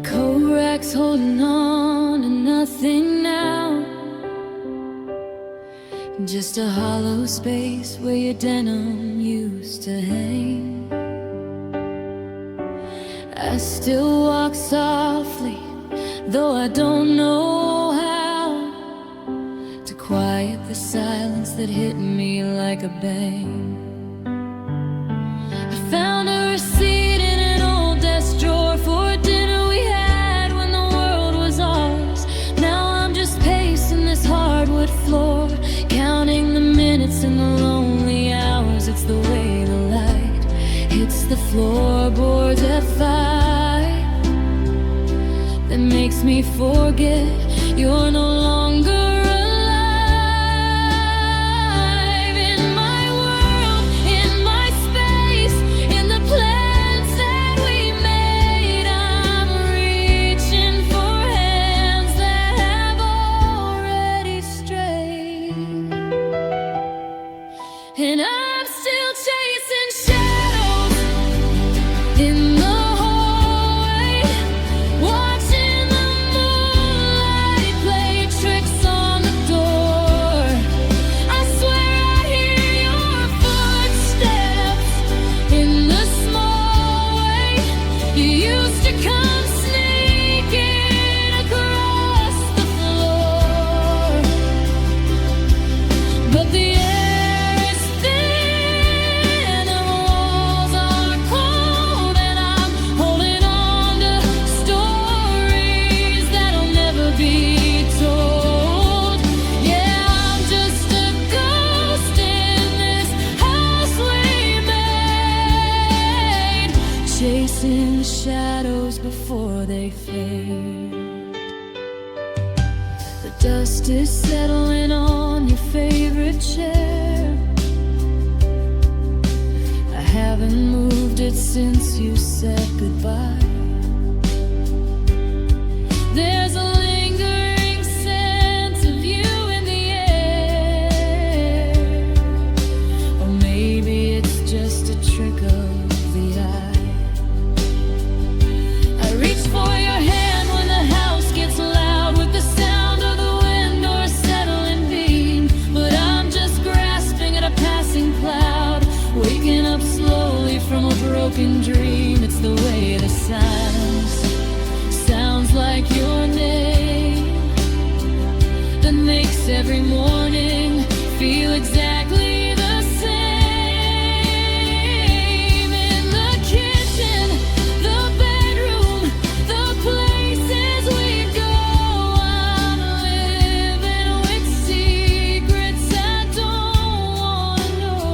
coat rack's holding on to nothing now. Just a hollow space where your denim used to hang. I still walk softly, though I don't know how to quiet the silence that hit me like a bang. I found a receipt in an old desk drawer for a dinner we had when the world was ours. Now I'm just pacing this hardwood floor, counting the minutes and the lonely hours. It's the way the light hits the floorboards at 5 that makes me forget you're no longer alive. In my world, in my space, in the plans that we made, I'm reaching for hands that have already strayed. And I'm still chasing shadows in the hallway, watching the moonlight play tricks on the door. I swear I hear your footsteps in the small way you used to come sneaking across the floor. But the air is thin, the walls are cold, and I'm holding on to stories that'll never be told. Yeah, I'm just a ghost in this house we made, chasing the shadows before they fade. The dust is settling on your favorite chair. I haven't moved it since you said goodbye. There's a lingering sense of you in the air, or maybe it's just a trick of the eye. I reach for your hand when the house gets loud with the sound of the wind or a settling beam, but I'm just grasping at a passing cloud, waking up slowly from a broken dream. It's the way the silence sounds like your name that makes every morning feel exactly the same. In the kitchen, the bedroom, the places we go, I'm living with secrets I don't wanna know.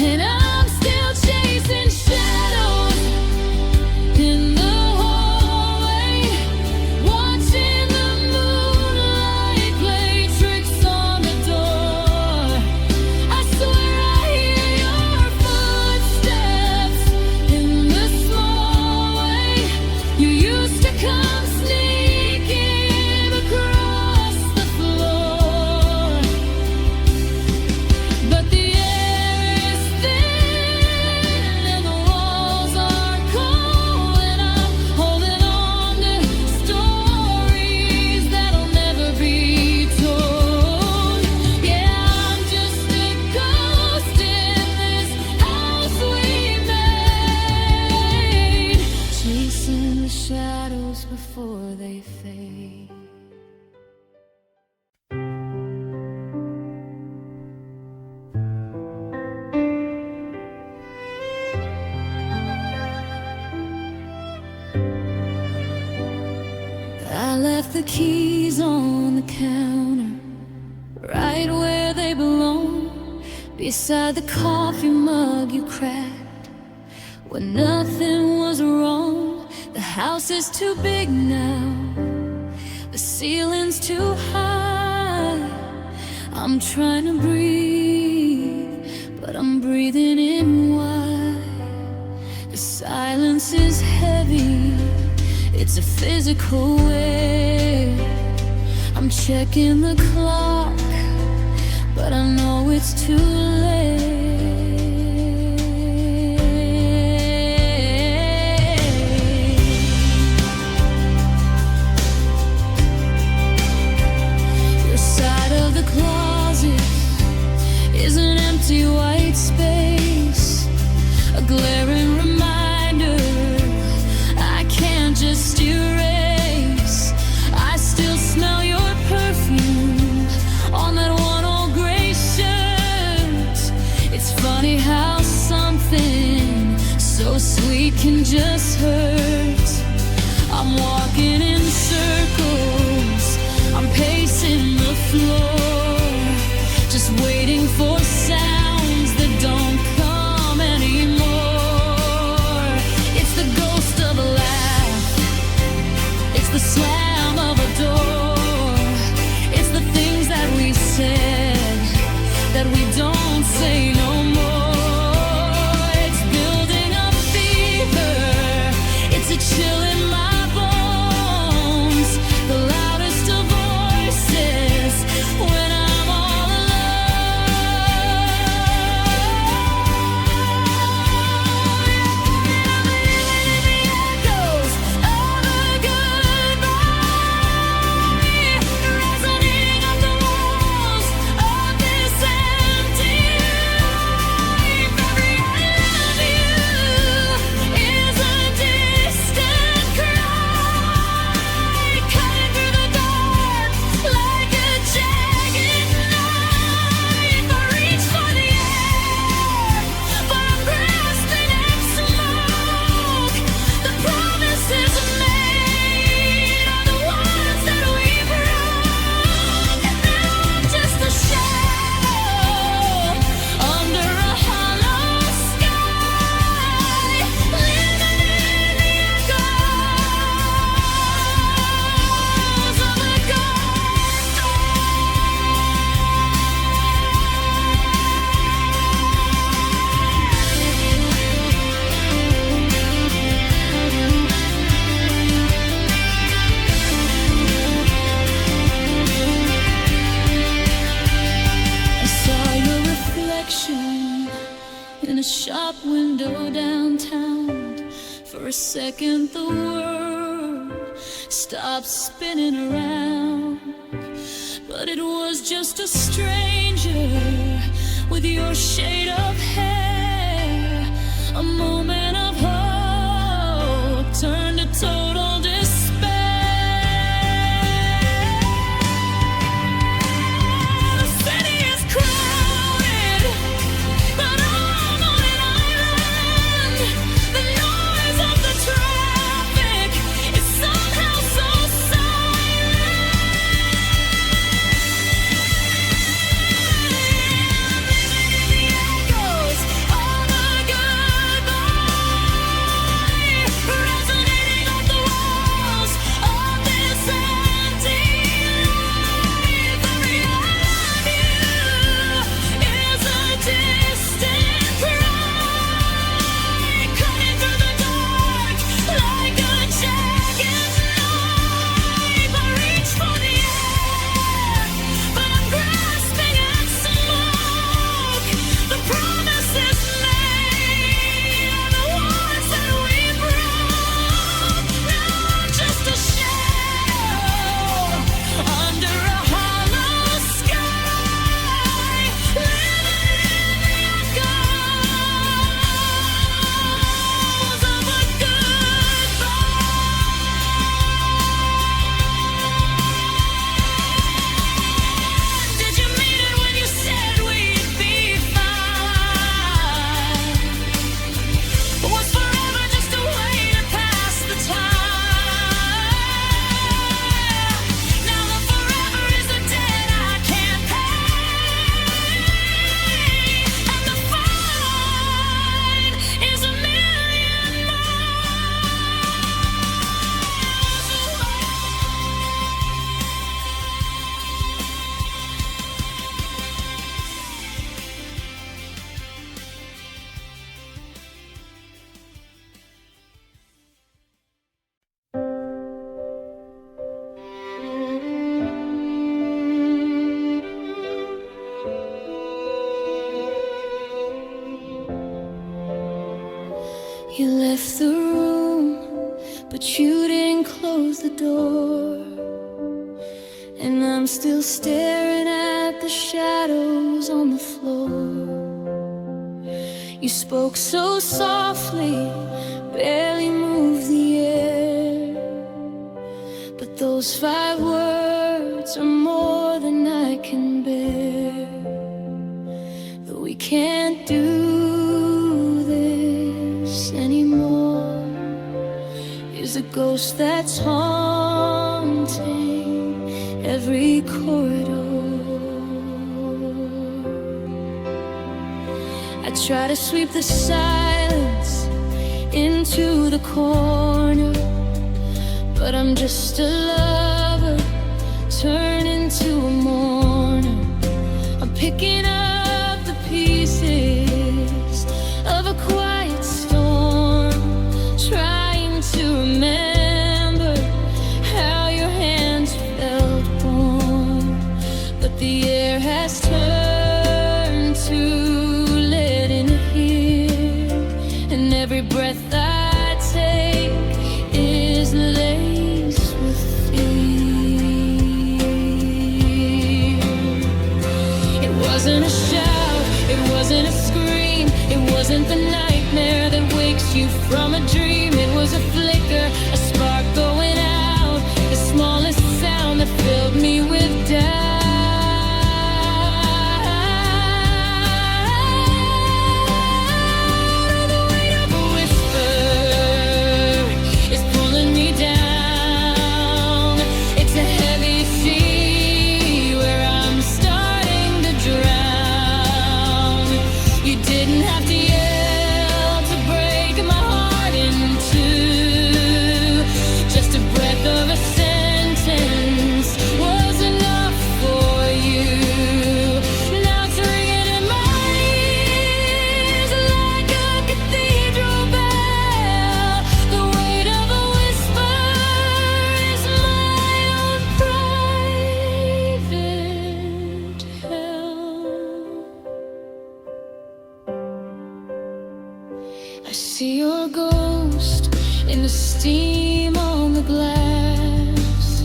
And I'm still chasing shadows in the hallway, watching the moonlight play tricks on the door. I swear I hear your footsteps in the small way you used to come sneaking across the floor. But the air is thin and the walls are cold, and I'm holding on to stories that'll never be told. Yeah, I'm just a ghost in this house we made, chasing the shadows before they fade. I left the keys on the counter, right where they belong, beside the coffee mug you cracked when nothing was wrong. The house is too big now, the ceiling's too high. I'm trying to breathe, but I'm breathing in wide. The silence is heavy, it's a physical way. I'm checking the clock, but I know it's too late. just erase. I still smell your perfume on that one old gray shirt. It's funny how something so sweet can just hurt. I'm walking in circles, I'm pacing the floor, just waiting for sounds that don't come anymore. It's the ghost of a laugh, it's the slam of a door, it's the things that we said that we don't say no more. It's building up fever, it's a chill in my bones, the loudest of voices when I'm all alone. I'm living in the echoes of a goodbye, resonating off the walls of this empty life. Every I love you is a distant cry, cutting through the dark like a jagged knife. I reach for the air, but I'm grasping at smoke. The promises made are the ones that we broke, and now I'm just a shadow under a hollow sky, living in the echoes of a ghost. I saw your reflection in a shop window downtown. For a second the world stopped spinning around, but it was just a stranger with your shade of hair. A moment of hope turned to total despair. The city is crowded, but I'm on an island. The noise of the traffic is somehow so silent. I'm living in the echoes of a goodbye, resonating off the walls of this empty life. Every I love you is a distant cry, cutting through the dark like a jagged knife. I reach for the air, but I'm grasping at smoke. The promises made are the ones that we broke. Now I'm just a shadow under a hollow sky, living in the echoes of a goodbye. Did you mean it when you said we'd be fine? Was forever just a way to pass the time? Now the forever is a debt I can't pay, and the fine is a million miles away. You left the room, but you didn't close the door. And I'm still staring at the shadows on the floor. You spoke so softly, barely moved the air. those 5 words are more than I can bear. Though we can't do this anymore, is a ghost that's haunting every corridor. I try to sweep the silence into the corner, but I'm just a lover turned into a mourner. I'm picking up the pieces of a quiet storm, trying to remember how your hands felt warm. But the air has turned to lead in here, and every breath I take is laced with fear. It wasn't a shout, it wasn't a scream, it wasn't the nightmare that wakes you from a dream. It was a flicker, a spark going out, the smallest sound that filled me with doubt. I see your ghost in the steam on the glass,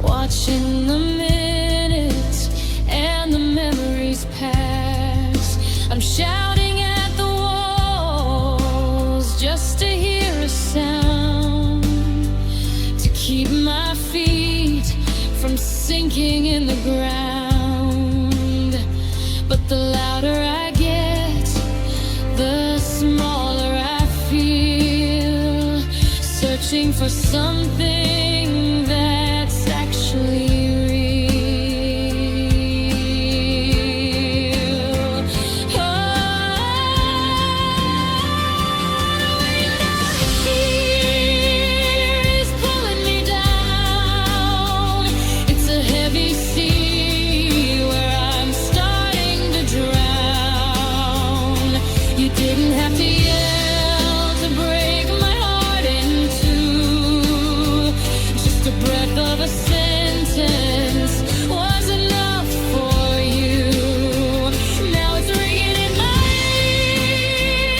watching the minutes and the memories pass. I'm shouting at the walls just to hear a sound, to keep my feet from sinking in the ground. But the louder I get, the smaller I feel, searching for something that's actually real. Oh, here is pulling me down. It's a heavy sea where I'm starting to drown. You didn't have to yell to break my heart in two. Just a breath of a sentence was enough for you. Now it's ringing in my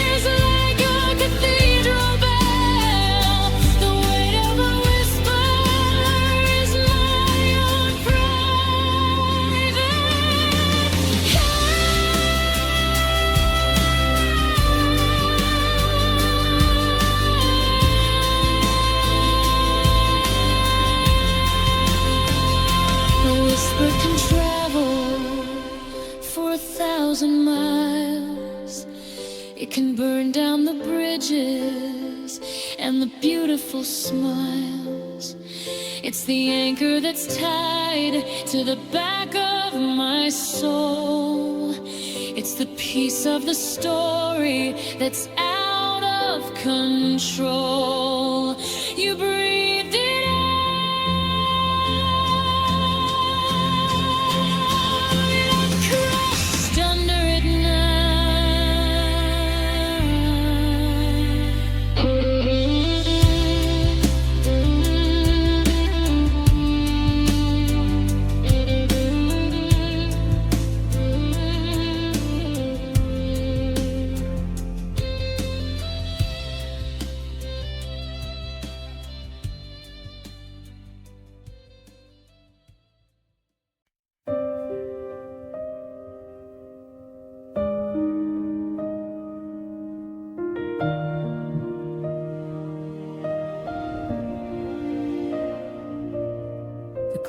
ears like a cathedral bell. The weight of a whisper is my own private The whisper can travel for 1,000 miles. It can burn down the bridges and the beautiful smiles. It's the anchor that's tied to the back of my soul. It's the piece of the story that's out of control. You breathed it out. I'm crushed under it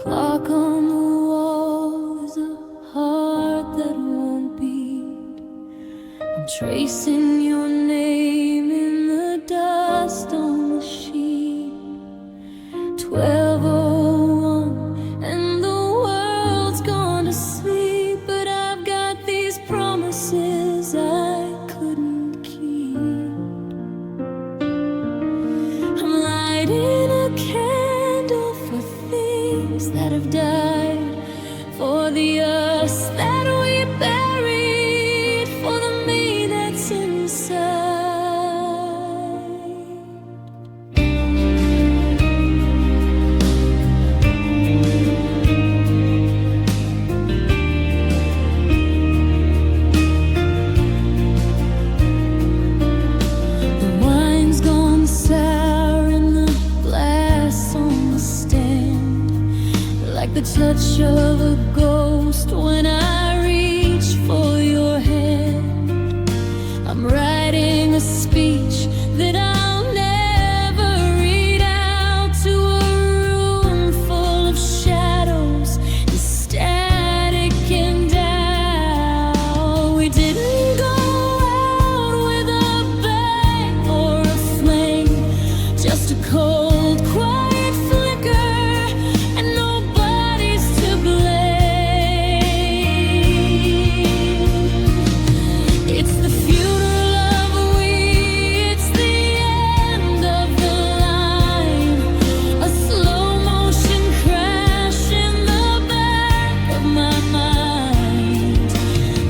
clock on the wall is a heart that won't beat. I'm tracing your name in the dust on the sheet. 12:01 and the world's gone to sleep, but I've got these promises I couldn't keep. I'm lighting a candle for things that have died, for the us that we buried, for the me that's inside. The wine's gone sour and the glass on the stand, like the touch of a ghost when I reach for your hand. I'm writing a speech that I'll never read out to a room full of shadows and static and doubt. We didn't go out with a bang or a flame, just a cold, quiet flicker, and nobody's to blame. It's the funeral of we, it's the end of the line, a slow motion crash in the back of my mind.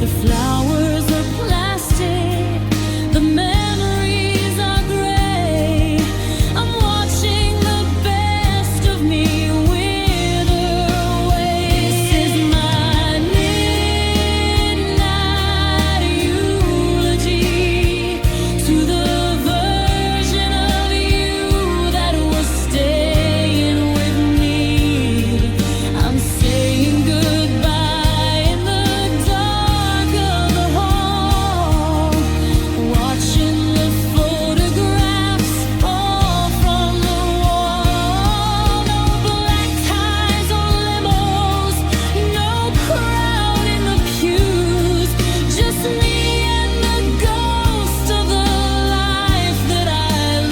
The flowers are plastic, the memories are gray. I'm watching the best of me wither away. This is my midnight eulogy to the version of you that was staying with me. I'm saying goodbye in the dark of the hall, watching the photographs fall from the wall. No black ties or limos, no crowd in the pews, just me and the ghost of the life that I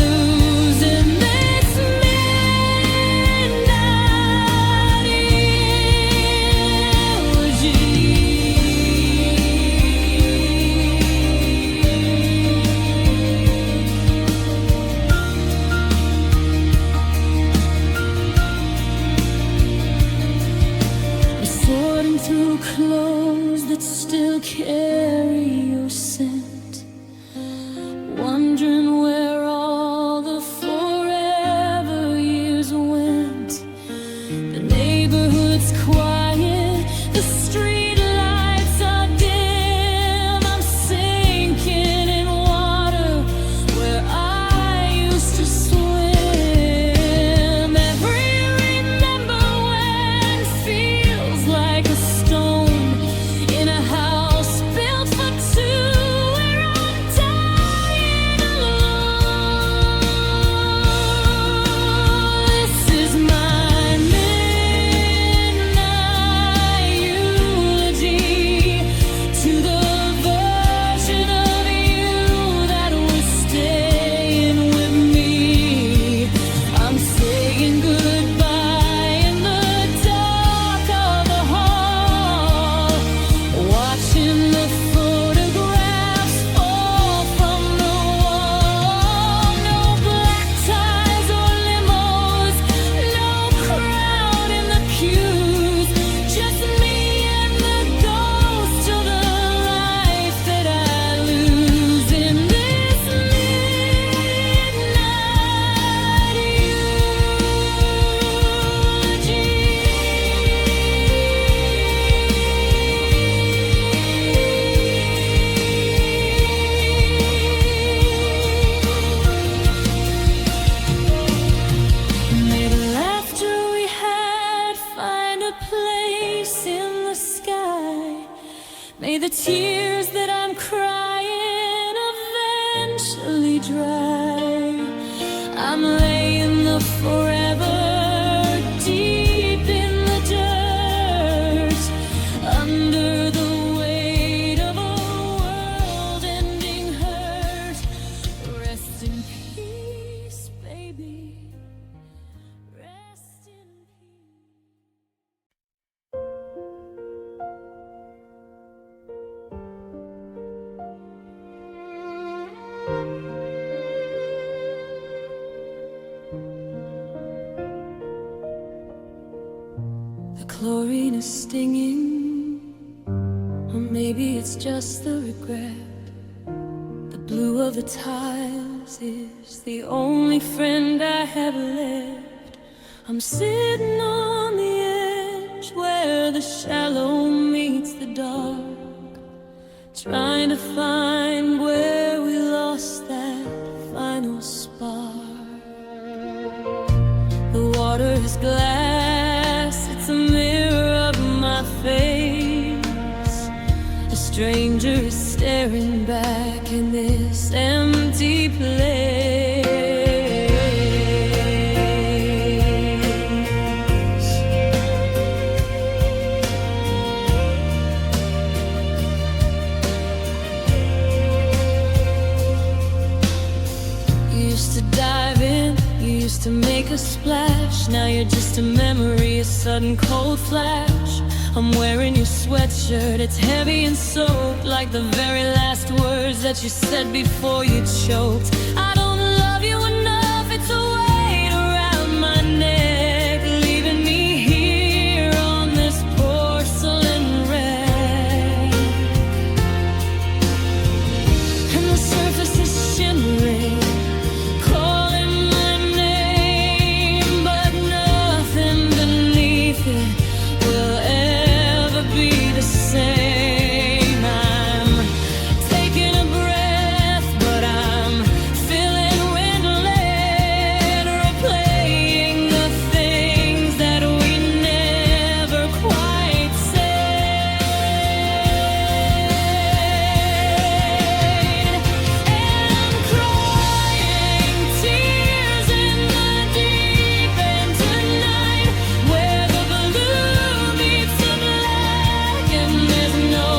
lose in this midnight eulogy. I'm sorting through clothes that still carry your scent, wondering where all the forever years went. The neighborhood's quiet, the street lights are dim. I'm sinking in water where I used to swim. Every remember when feels like a stone in a house built for two, where I'm dying alone. This is my midnight eulogy to the version of you that was staying with me. I'm saying goodbye in the dark of the hall, watching the photographs fall from the wall. No black ties or limos, no crowd in the pews, just me and the ghost of the life that I lose in this midnight eulogy. May the laughter we had find a place in the sky. May the tears that I'm crying eventually dry. I'm laying the forever deep in the chlorine is stinging, or maybe it's just the regret. The blue of the tiles is the only friend I have left. I'm sitting on the edge where the shallow meets the dark, trying to find where we lost that final spark. The water is glass, it's a mirror of my face. A stranger is staring back in this empty place. You used to dive in, you used to make a splash. Now you're just a memory, a sudden cold flash. I'm wearing your sweatshirt, it's heavy and soaked, like the very last words that you said before you choked. I don't love you enough, it's a weight around my neck, leaving me here on this porcelain wreck. And the surface is shimmering, calling my name, but nothing beneath it will ever be the same. I'm taking a breath, but I'm feeling windless, replaying the things that we never quite said. And I'm crying tears in the deep end tonight, where the blue meets the black and there's no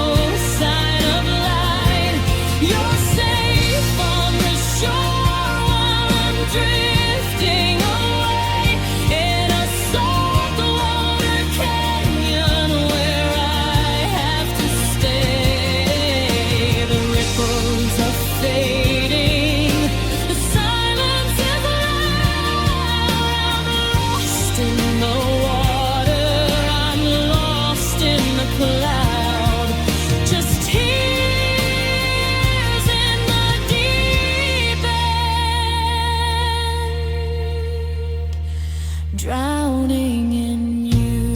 sign of light. You're safe on the shore while I'm drifting away in a saltwater canyon where I have to stay. The ripples are fading, the silence is loud. I'm lost in the water, I'm lost in the cloud. Just tears in the deep end, drowning in you.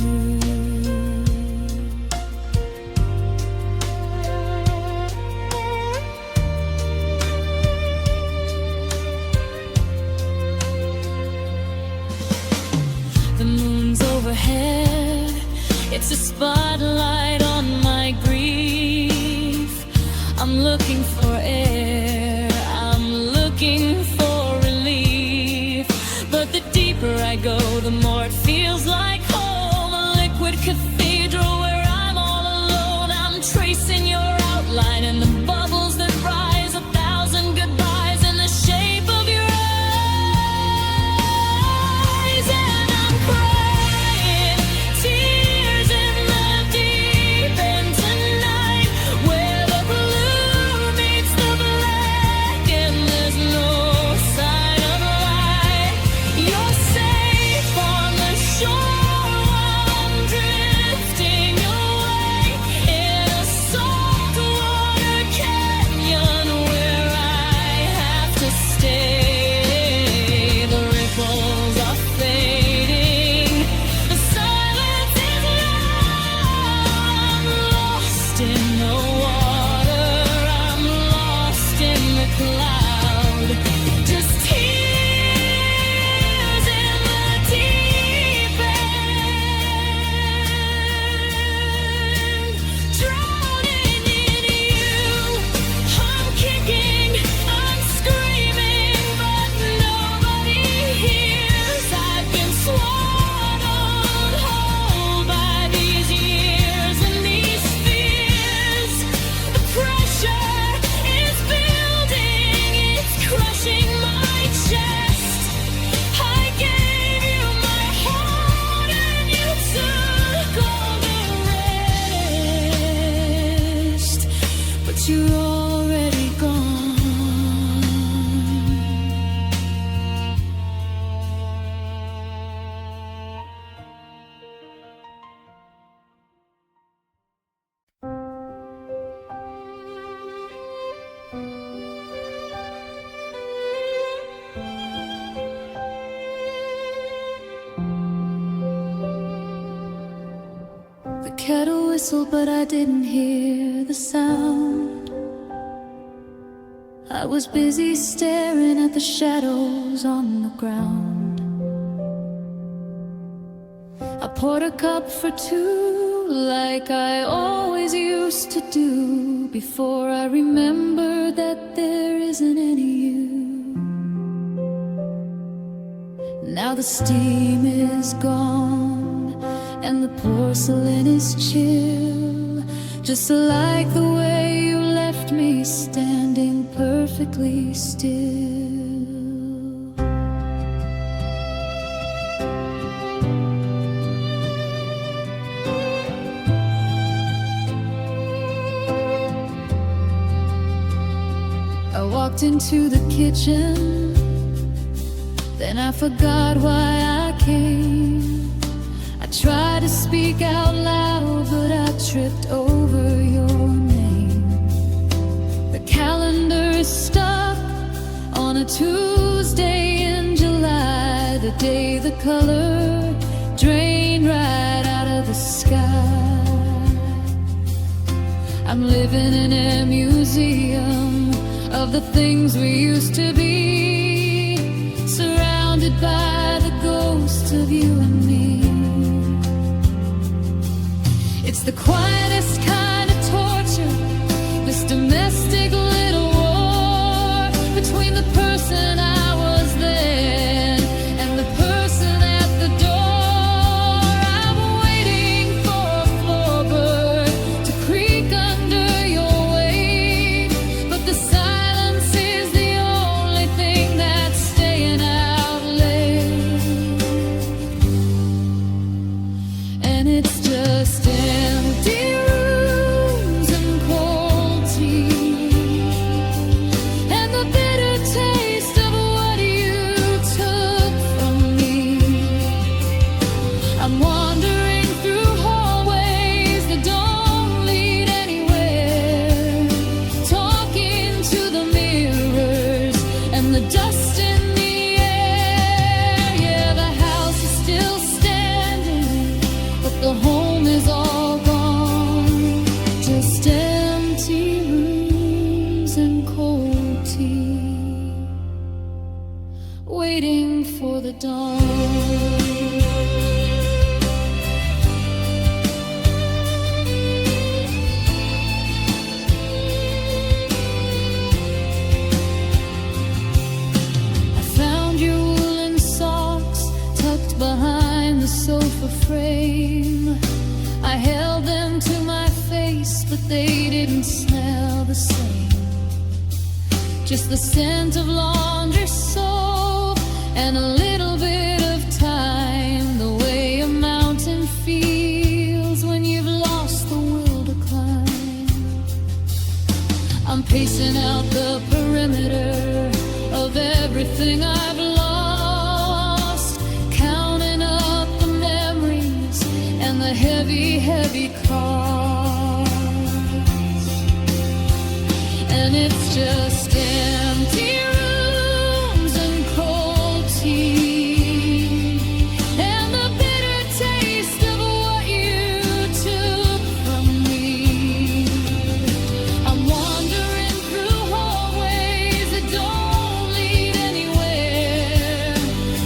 The moon's overhead, it's a spotlight on my grief. I'm looking for air, I'm looking for relief. But the deeper I go, the more it feels like home. A liquid cathedral where I'm all alone. I'm tracing your outline and the bubbles that rise, 1,000 goodbyes in the shape of your eyes. And I'm crying tears in the deep end tonight, where the blue meets the black and there's no sign of light. You're safe on the shore while I'm drifting away in a saltwater kettle whistled, but I didn't hear the sound. I was busy staring at the shadows on the ground. I poured a cup for two, like I always used to do, before I remembered that there isn't any you. Now the steam is gone and the porcelain is chill, just like the way you left me standing perfectly still. I walked into the kitchen, then I forgot why I came. I tried to speak out loud, but I tripped over your name. The calendar is stuck on a Tuesday in July, the day the color drained right out of the sky. I'm living in a museum of the things we used to be, surrounded by the ghosts of you and me. It's the quietest kind of torture, this domestic little war between the person I was then and the person at the door. I'm waiting for a floorboard to creak under your weight, but the silence is the only thing that's staying out late. And it's just empty rooms and cold tea, and the bitter taste of what you took from me. I'm wandering through hallways that don't lead anywhere, talking to the mirrors and the dust in the air. Yeah, the house is still standing, but the home is all gone. Just empty rooms and cold tea, waiting for the dawn. I found your woolen socks tucked behind the sofa frame. I held them to my face, but they didn't smell the same. Just the scent of laundry soap and a little bit of time, the way a mountain feels when you've lost the will to climb. I'm pacing out the perimeter of everything I've lost, counting up the memories and the heavy, heavy cards. And it's just empty rooms and cold tea, and the bitter taste of what you took from me. I'm wandering through hallways that don't lead anywhere,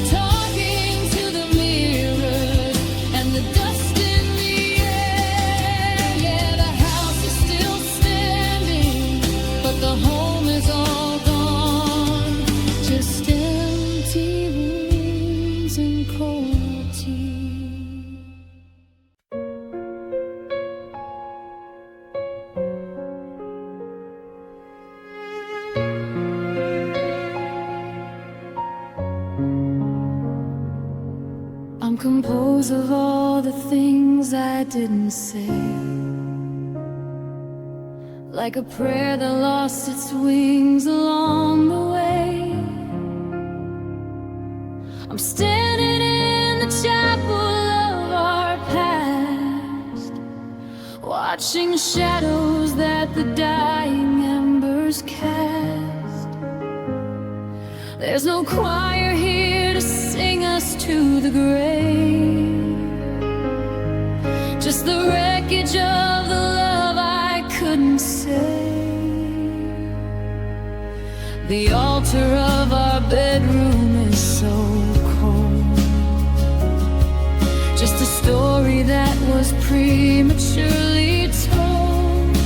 talking to the mirrors and the dust in the air. Yeah, the house is still standing, but the home is all gone. Just empty rooms and cold tea. I'm composed of all the things I didn't say, like a prayer that lost its wings along the way. I'm standing in the chapel of our past, watching shadows that the dying embers cast. There's no choir here to sing us to the grave, just the wreck The altar of our bedroom is so cold. Just a story that was prematurely told.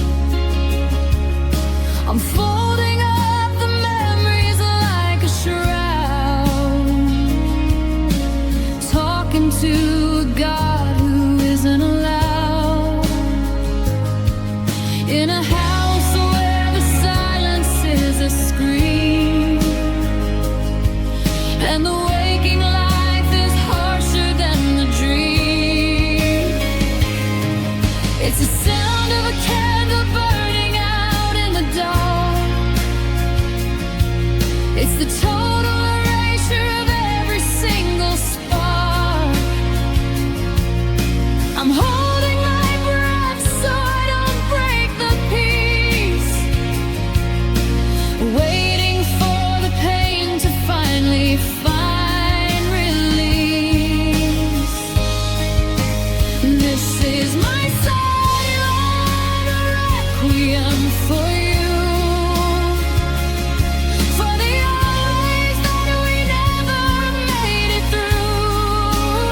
I'm folding up the memories like a shroud, talking to a God who isn't allowed. In a house where the silence is a scream, and the waking life is harsher than the dream. It's the sound of a candle burning out in the dark. It's the total erasure of every single spark. I'm holding my breath so I don't break the peace, waiting for the pain to finally find release. This is my silent requiem for you, for the hours that we never made it through.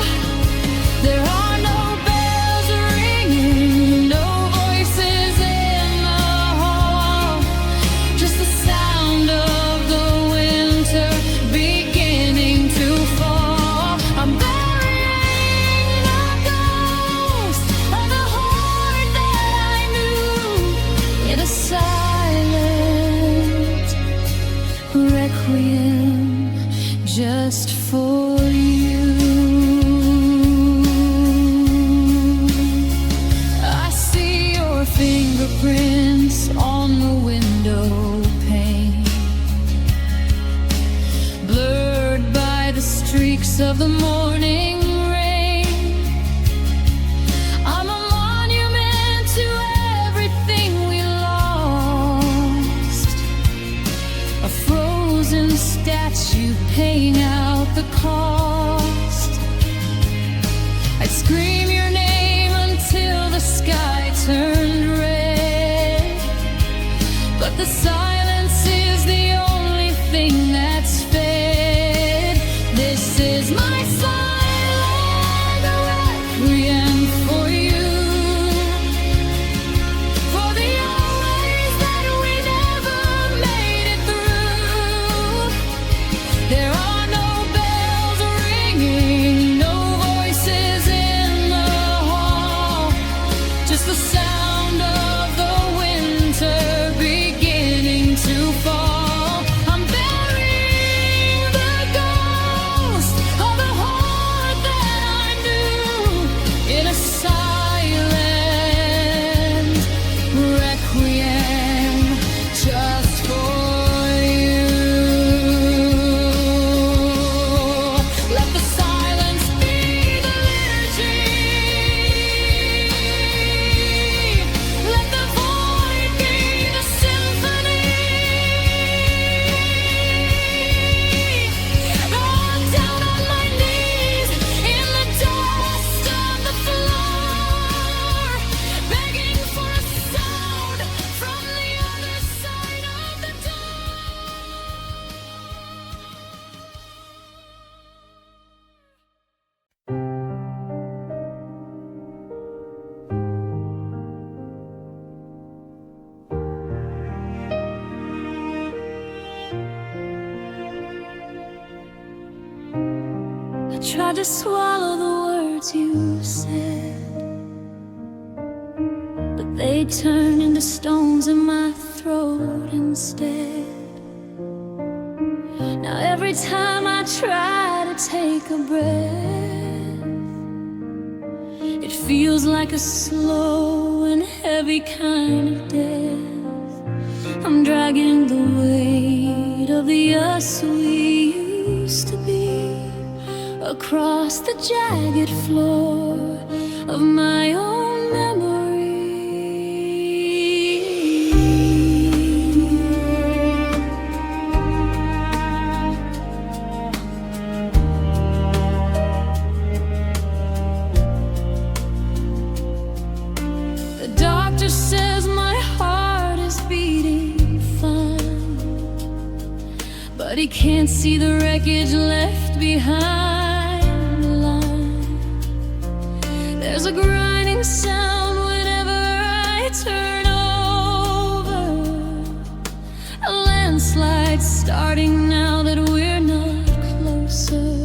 There are no bells ringing, no voices in the hall, just the sound of the winter beginning to fall. I'm burying the ghost of the heart that I knew in a silent requiem just for you. I see your fingerprints on the window pane, blurred by the streaks of the morning rain. I'm a monument to everything we lost, a frozen statue paying out the cost. I'd scream your name until the sky turned red, but the silence is the only thing that's fed. This is my silent requiem for you, for the hours that we never made it through. There are no bells ringing, no voices in the hall, just the sound of the winter beginning to fall. I'm burying the ghost of the heart that I knew in a silent requiem just for you. Let the silence be the liturgy. Let the void be the symphony. I'm down on my knees in the dust of the floor, begging for a sound from the other side of the door. I tried to swallow the words you said, but they turned into stones in my throat instead. Now every time I try to take a breath, it feels like a slow and heavy kind of death. I'm dragging the weight of the us we used to be across the jagged floor of my own memory. The doctor says my heart is beating fine, can't see the wreckage left behind the line. There's a grinding sound whenever I turn over. A landslide starting now that we're not closer.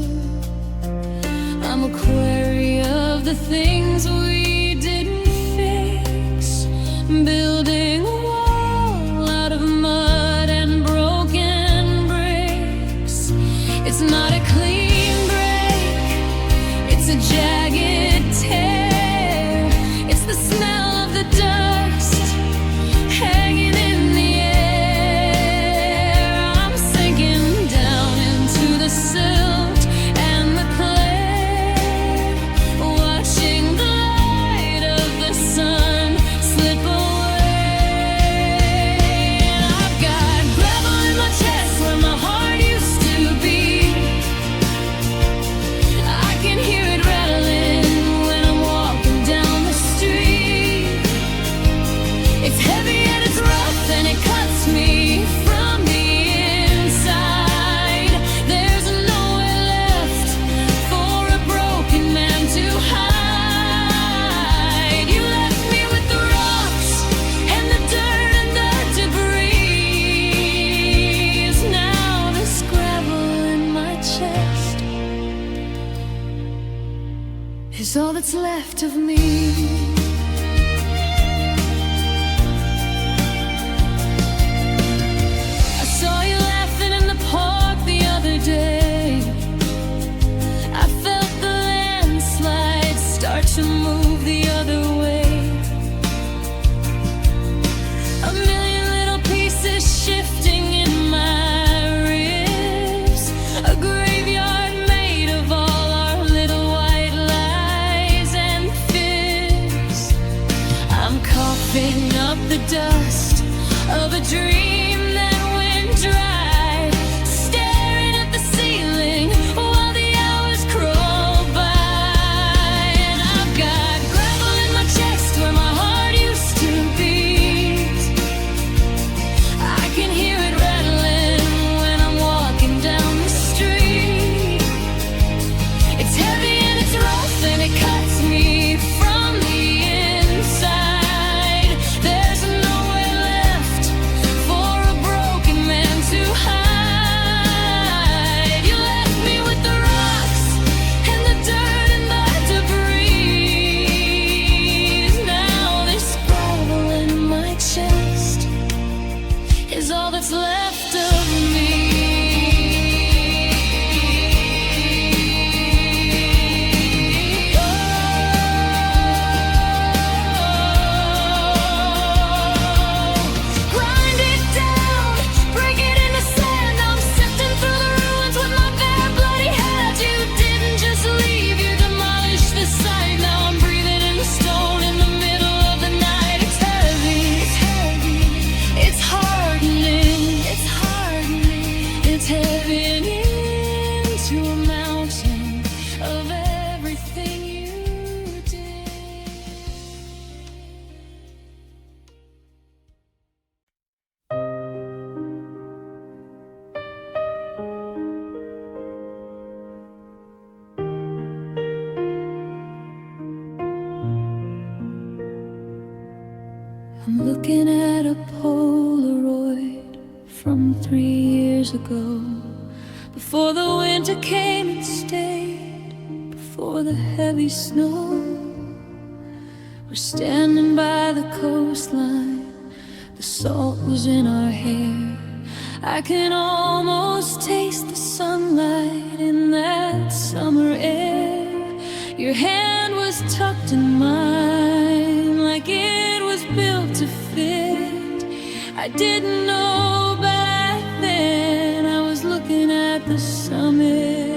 I'm a query of the things we didn't fix, building a wall out of mud and broken bricks. It's not a clean break, it's a jagged tear. It's the smell of the dust hanging in the air. I'm sinking down into the silt and the clay, watching the light of the sun slip away. And I've got gravel in my chest where my heart used to beat. I can hear it rattling when I'm walking down the street. It's heavy and it's rough and it cuts me from the inside. There's nowhere left for a broken man to hide. You left me with the rocks and the dirt and the debris. Now there's gravel in my chest is all that's left of me. I saw you laughing in the park the other day. I felt the landslide start to move the other way. A million little pieces shifting in my ribs. A graveyard made of all our little white lies and fibs. I'm coughing up the dust of a dream that went dry, staring at the ceiling while the hours crawl by. And I've got gravel in my chest where my heart used to beat. I can hear it rattling when I'm walking down the street. It's heavy and it's rough and it cuts me from the inside. There's nowhere left for a broken man to hide. You left me with the rocks and the dirt and the debris. Now this gravel in my chest is all that's left of me. Grind it down, break it into sand. I'm sifting through the ruins with my bare bloody hands. You didn't just leave, you demolished the site. Now I'm breathing in the stone in the middle of the night. It's heavy, it's hardening, it's heaving into a mountain of everything you did. I'm looking at a Polaroid from 3 years ago, before the winter came and stayed, before the heavy snow. We're standing by the coastline, the salt was in our hair. I can almost taste the sunlight in that summer air. Your hand was tucked in mine like it was built to fit. I didn't know back then I was looking at the summit.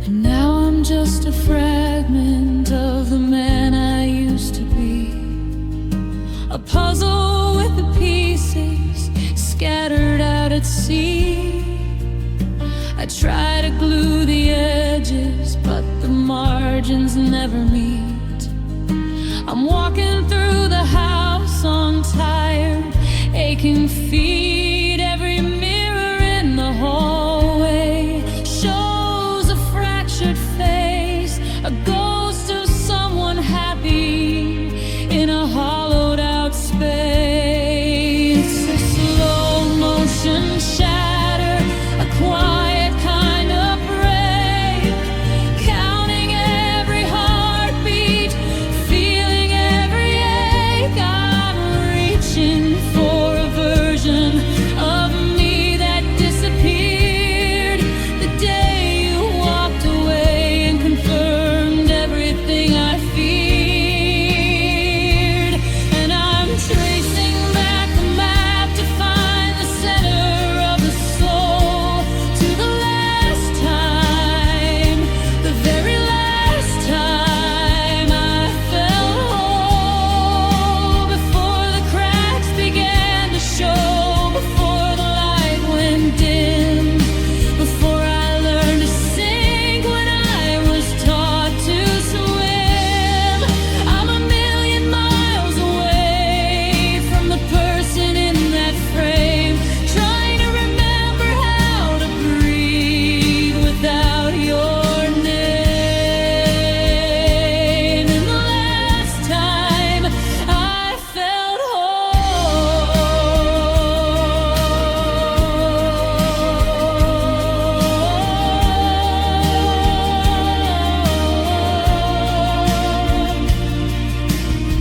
And now I'm just a fragment of the man I used to be, a puzzle with the pieces scattered out at sea. I tried margins never meet. I'm walking through the house on tired, aching feet. Every mirror in the hallway shows a fractured face, a ghost of someone happy in a hollowed out space. A slow motion shatter, a quiet kind of break, counting every heartbeat, feeling every ache. I'm reaching for a version of me that disappeared the day you walked away and confirmed everything I feared. And I'm tracing back the map to find the center of the soul, to the last time, the very last time I felt whole, before the cracks began to show, before the light went dim, before I learned to sink when I was taught to swim. I'm a million miles away from the person in that frame, trying to remember how to breathe without your name. And the last time I felt whole,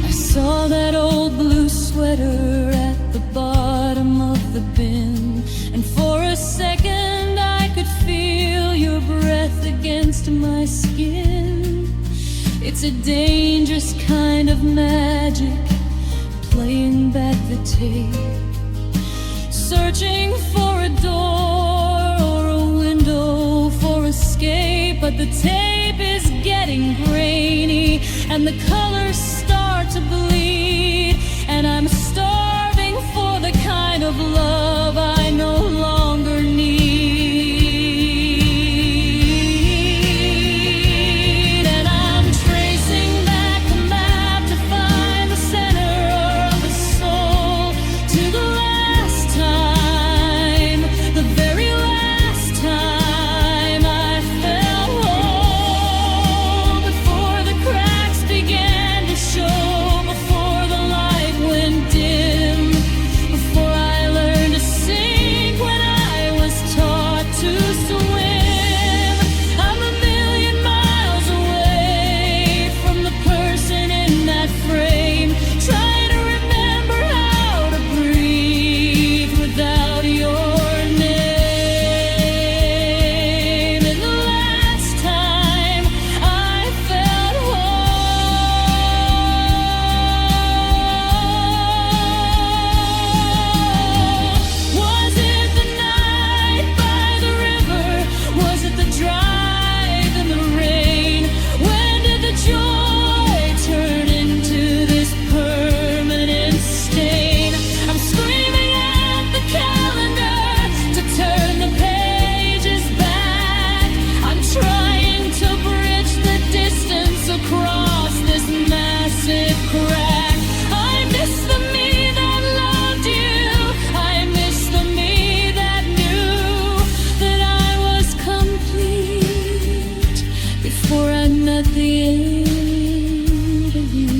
I saw that old blue sweater at the bottom of the bin, and for a second I could feel your breath against my skin. It's a dangerous kind of magic, playing back the tape, searching for a door or a window for escape. But the tape is getting grainy and the colors start to bleed, and I'm starving for the kind of love I no longer need. And I'm tracing back the map to find the center of the soul, to the last time, the very last time I felt whole, before the cracks began to show, before the light went dim, before I learned to sink when I was taught to swim. I'm a million miles away from the person in that frame, trying to remember how to breathe without your name. And the last time I felt whole, was it the night by the river? Was it the drive in the rain? When did the joy turn into this permanent stain? I'm screaming at the calendar to turn the pages back. I'm trying to bridge the distance across this massive crack. I miss the me that loved you. I miss the me that knew that I was complete before I met the end of you.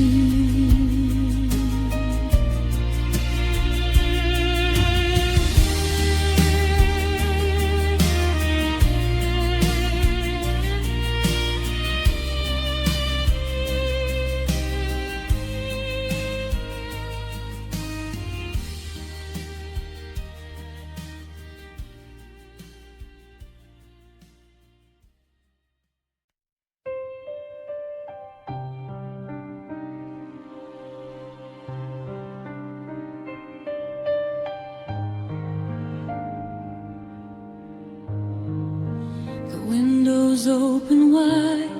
The windows open wide,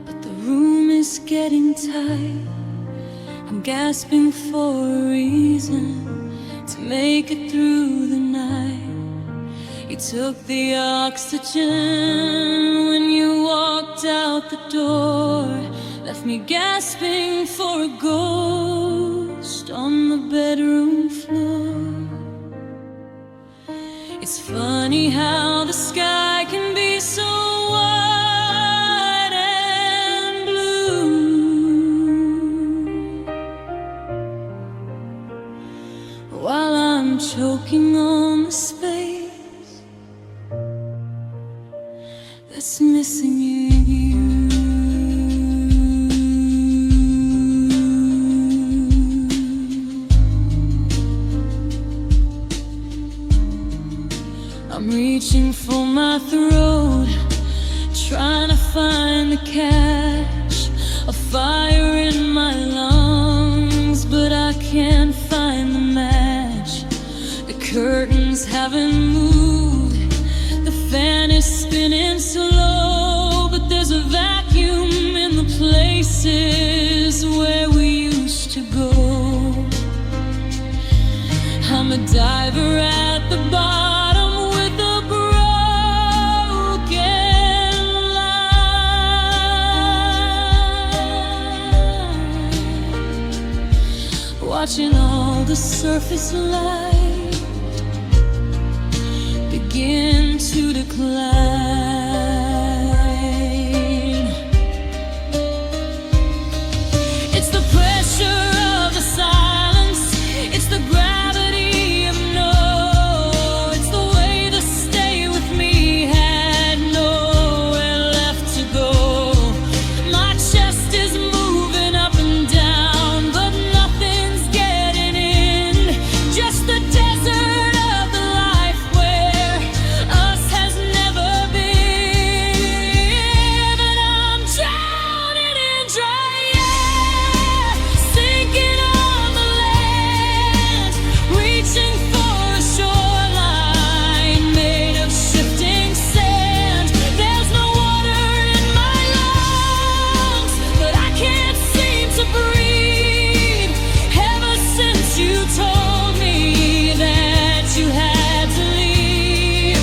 but the room is getting tight. I'm gasping for a reason to make it through the night. You took the oxygen when you walked out the door, left me gasping for a ghost on the bedroom floor. It's funny how the sky can be so wide and blue, while I'm choking on the space that's missing you. I'm reaching for my throat, trying to find the catch, a fire in my lungs, but I can't find the match. The curtains haven't moved, the fan is spinning slow, but there's a vacuum in the places where we used to go. I'm a diver at the bottom with a broken line, watching all the surface light begin to decline. It's the pressure of the silence, it's the gravity of no, it's the way to stay with me had nowhere left to go. My chest is moving up and down, but nothing's getting in, just the desert of the life where us has never been. And I'm drowning in dry air, sinking on the land, reaching for a shoreline made of shifting sand. There's no water in my lungs, but I can't seem to breathe. Ever since you told me that you had to leave,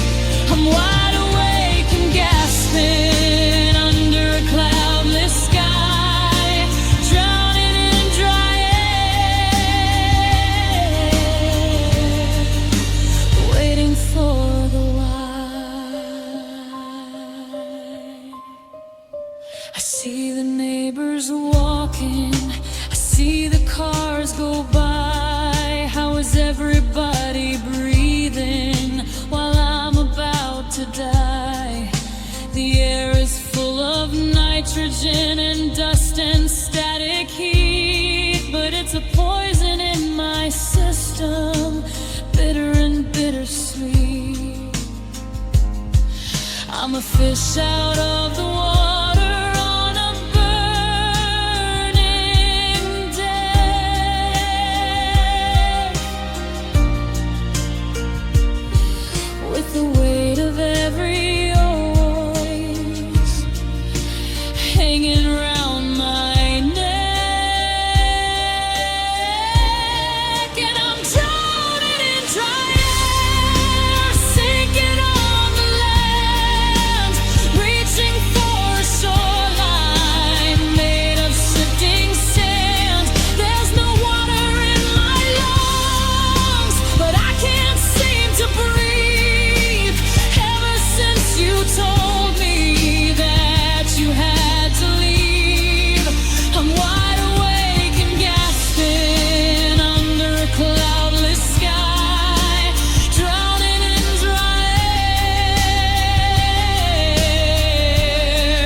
I'm wide awake and gasping under a cloudless sky, drowning in dry air, waiting for the light. I see the neighbors walking, I see the cars go by. How is everybody breathing while I'm about to die? The air is full of nitrogen and dust and static heat, but it's a poison in my system, bitter and bittersweet. I'm a fish out of the water on a burning day, with the weight of every voice hanging round my neck. And I'm drowning in dry air, sinking on the land, reaching for a shoreline made of shifting sand. There's no water in my lungs, but I can't seem to breathe. Ever since you told me that you had to leave, I'm wide awake and gasping under a cloudless sky, drowning in dry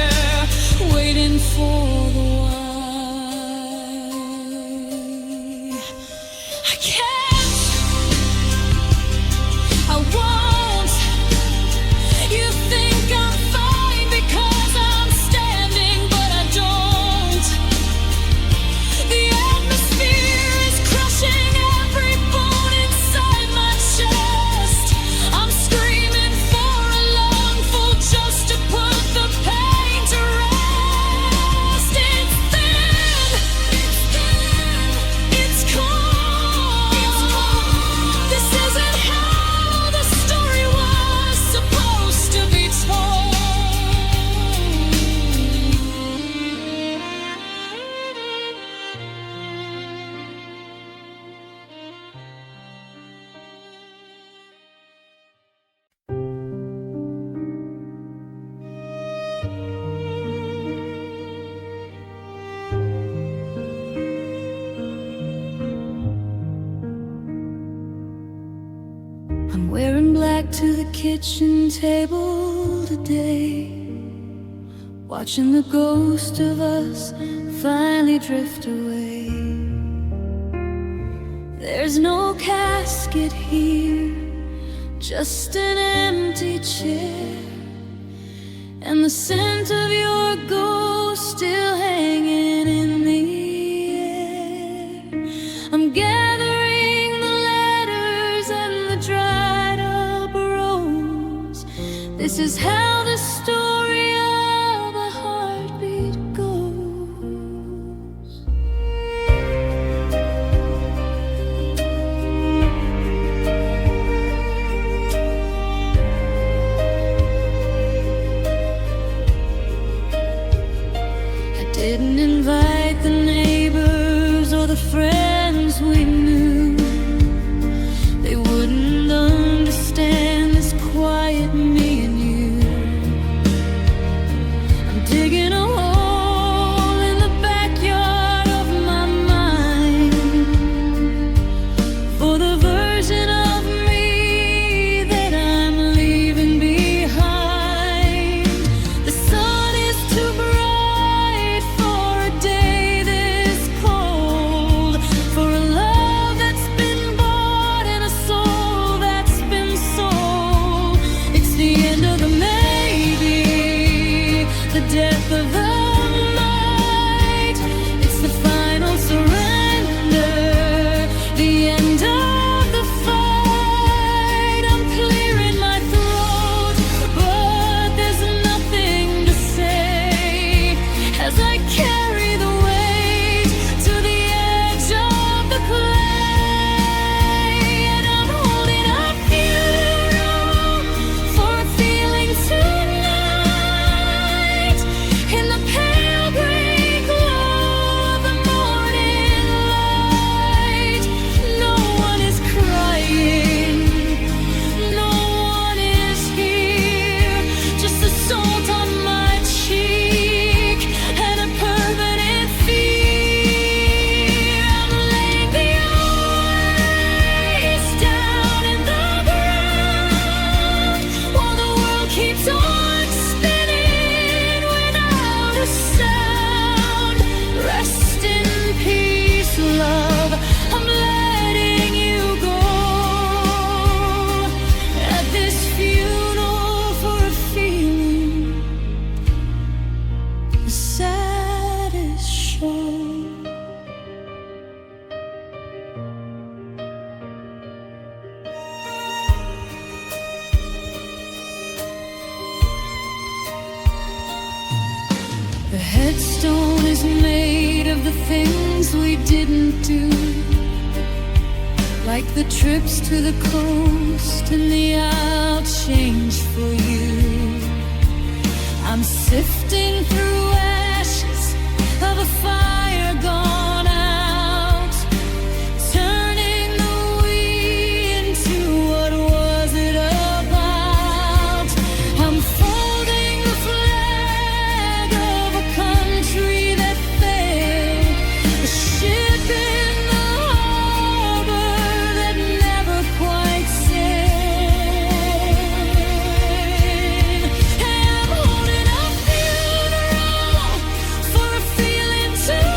air, waiting for the light. I can't, I won't. You think I'm fine because I'm standing, but I don't. The atmosphere is crushing every bone inside my chest. I'm screaming for a lungful just to put the pain to rest. It's thin, it's cold, it's to the kitchen table today, watching the ghost of us finally drift away. There's no casket here, just an empty chair, and the scent of your ghost still hanging in the air. I'm gathering the letters and the dried up rose. This is how the story of a heartbeat goes. I didn't invite the neighbors or the friends we knew. They wouldn't understand this quiet me and you. I'm digging a hole in the backyard of my mind for the version of me that I'm leaving behind. The sun is too bright for a day this cold, for a love that's been bought and a soul that's been sold. It's the end of the maybe, the death of the night. It's the final surrender, the end of the fight. I'm clearing my throat, but there's nothing to say as I carry the weight to the edge of the clay. And I'm holding a funeral for a feeling tonight, in the pale gray glow of the morning light. No one is crying, no one is here, just the salt on my cheek and a permanent fear. I'm laying the ice down in the ground while the world keeps on spinning without a sound. Rest in peace, love, I'm letting you go at this funeral for a feeling, the saddest show. The headstone is made of the things we didn't do, like the trips to the coast and the I'll change for you. I'm sifting through ashes of a fire gone out, turning the we into what was it about. I'm folding the flag of a country that failed, a ship in the harbor that never quite sailed. And I'm holding a funeral for a feeling too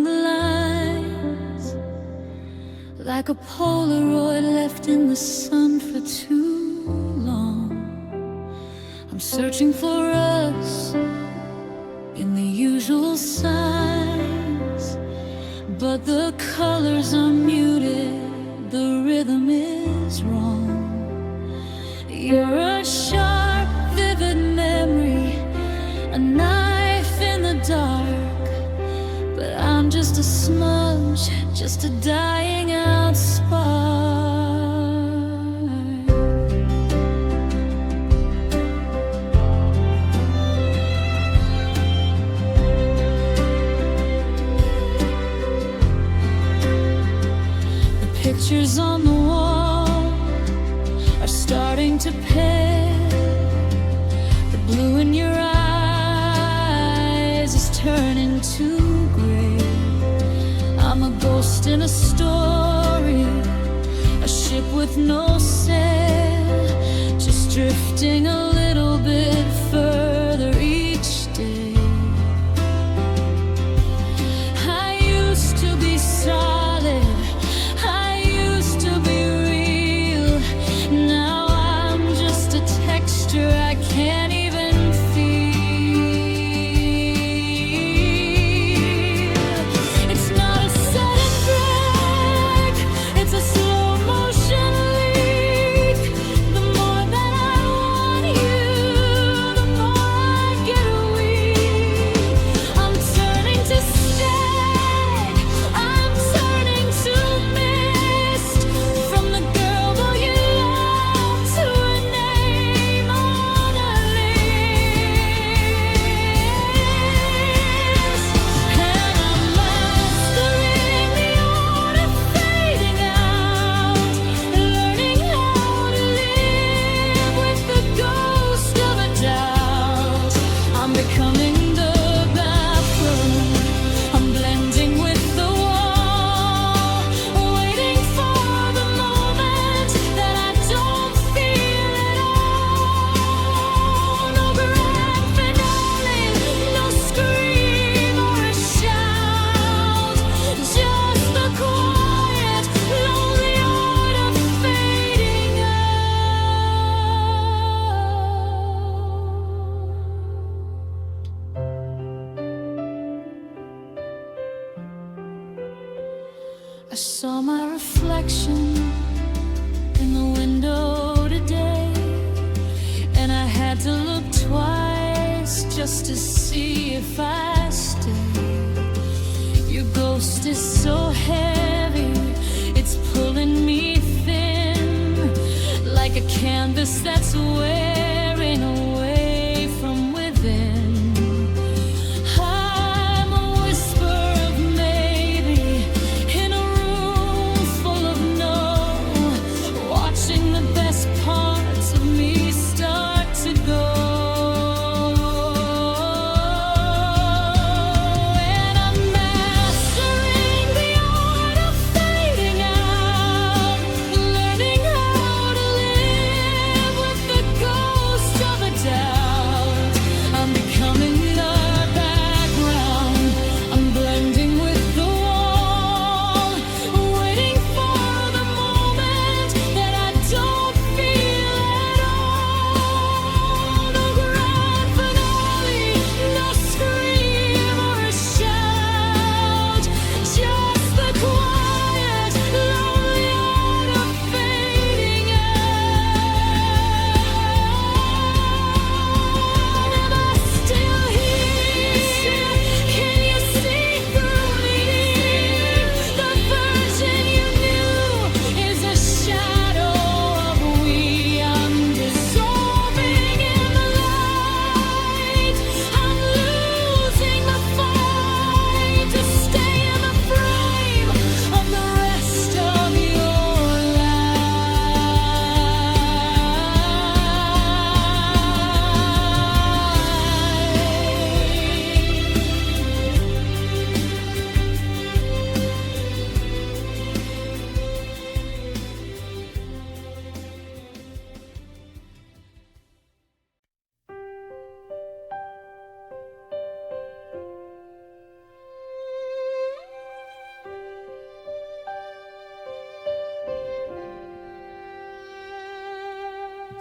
blurring the lines, like a Polaroid left in the sun for too long. I'm searching for us in the usual signs, but the colors are muted, the rhythm is wrong. You're a sharp, vivid memory, a knife in the dark, but I'm just a smudge, just a dying out spark. The pictures on the wall are starting to pale. The blue in your eyes is turning to gray. I'm a ghost in a story, a ship with no sail, just drifting a little bit further each day. I used to be solid, I used to be real. Now I'm just a texture I can't even feel. It's not a sudden break, it's a slow motion leak. The more that I want you, the more I get weak. I'm turning to stag, I'm turning to mist. From the girl though you love to a name on a list. And I'm mastering the art of fading out, learning how to live with the ghost of a doubt. I'm becoming the bathroom, I'm blending with the wall, waiting for the moment that I don't feel at all. No grand finale, no scream or a shout, just the quiet, lonely art of fading out. I saw my reflection in the window today, and I had to look twice just to see if I stay. Your ghost is so heavy, it's pulling me thin, like a canvas that's wearing away from within. I'm a whisper of maybe in a room full of no, watching the best parts of me start to go. And I'm mastering the art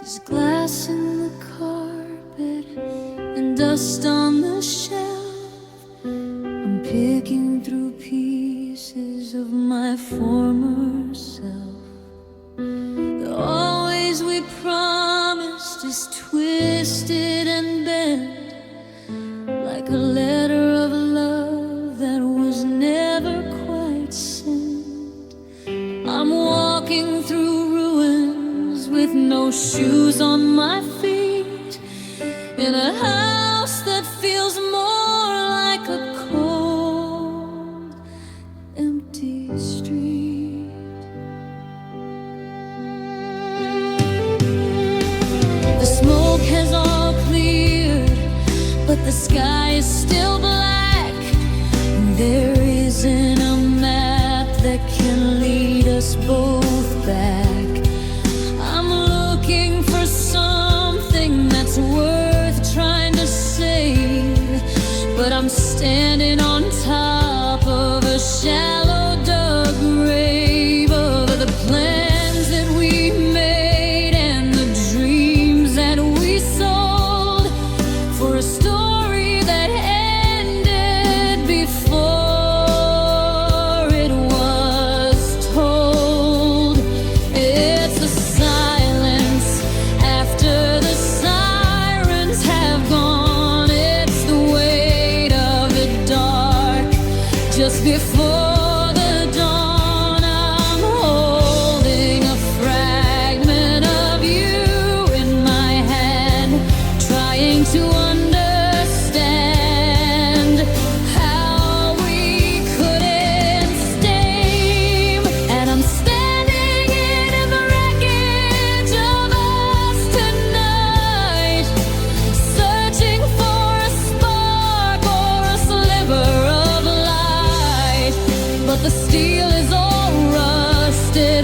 There's glass in the carpet and dust on the shelf. I'm picking through pieces of my former self. The always we promised is twisted and bent, like a letter of love that was never quite sent. I'm walking through ruins with no shoes on my feet, in a house that feels more like a cold, empty street. The smoke has all cleared, but the sky is still black. There isn't a map that can lead us both back. I'm looking for something that's worth trying to save, but I'm standing on top of a shallow dug grave of the plans that we made and the dreams that we sold for a story that ended before it was told. It's the silence after the sirens have gone. It's the weight of the dark just before the dawn. I'm holding a fragment of you in my hand, trying to understand how we couldn't stay. And I'm standing in the wreckage of us tonight, searching for a spark or a sliver of light. But the steel is all rusted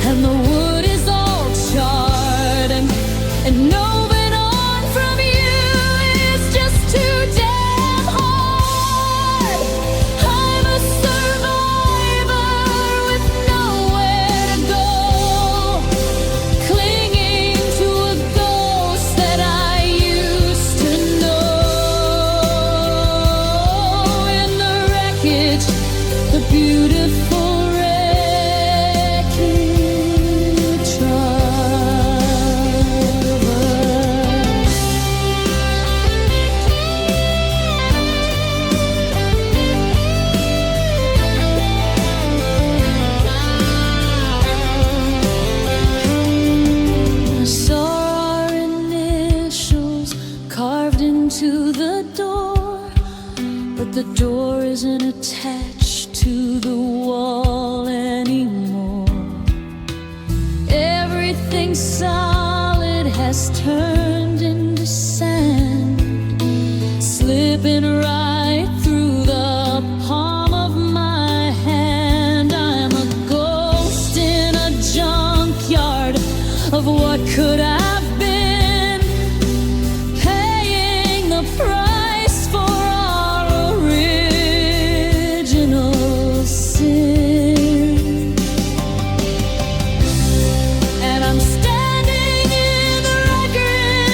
and the wood is all charred, and moving on from you is just too damn hard. I'm a survivor with nowhere to go, clinging to a ghost that I used to know. In the wreckage, the beautiful wreckage of us. I saw our initials carved into the door, but the door isn't attached to the wall anymore. Everything solid has turned into sand, slipping right through the palm of my hand. I'm a ghost in a junkyard of what could have been, paying the price for our original sin. And I'm standing in the wreckage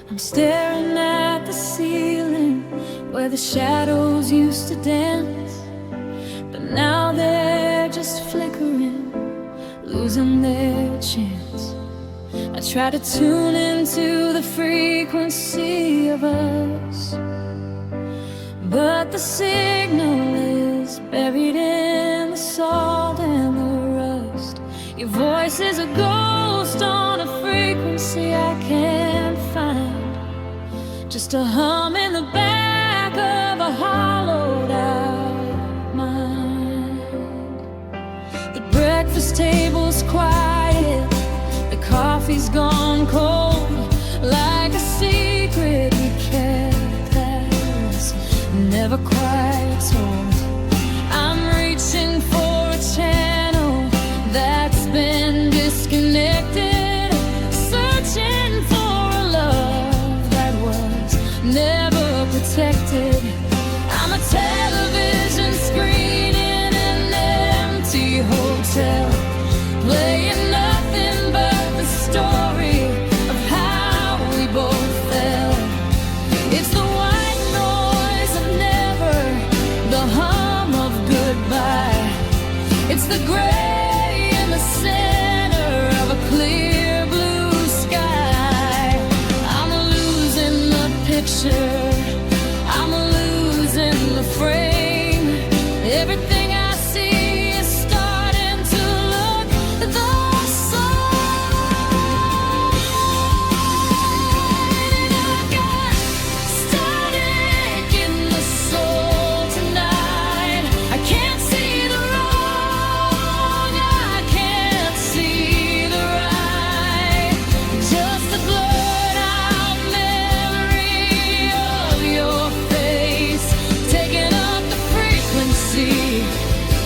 I'm staring at the ceiling where the shadows used to dance, but now they're just flickering, losing their chance. I try to tune into the frequency of us, but the signal is buried in the salt and the rust. Your voice is a ghost on a frequency I can't find, just a hum in the back of a hollowed out mind. The breakfast table's quiet, the coffee's gone cold, like a secret we kept that was never quite told. I'm reaching for a channel that's been disconnected, searching for a love that was never protected. I'm a television screen in an empty hotel, playing nothing but the story of how we both fell. It's the white noise of never, the hum of goodbye. It's the gray in the center of a clear blue sky. I'm losing the picture, I'm losing the frame. Everything I see is starting to look the same. And I've got static in the soul tonight. I can't see the wrong, I can't see the right, just the blurred out memory of your face, taking up the frequency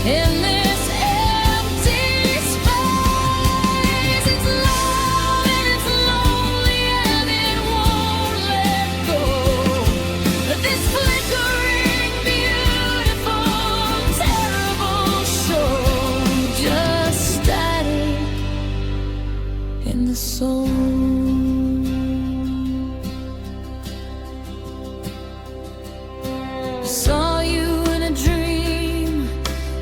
in this empty space. It's loud and it's lonely and it won't let go. This flickering, beautiful, terrible show, just static in the soul. I saw you in a dream,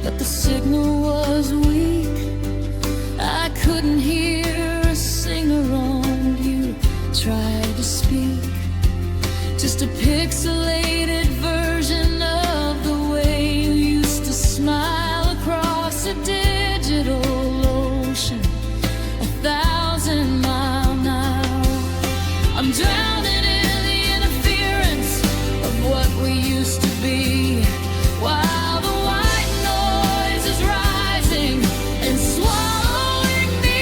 but the signal was weak. I couldn't hear a sing around. You tried to speak, just a pixelated version of the way you used to smile across a digital ocean, 1,000 miles an hour. I'm drowning in the interference of what we used to be, while the white noise is rising and swallowing me.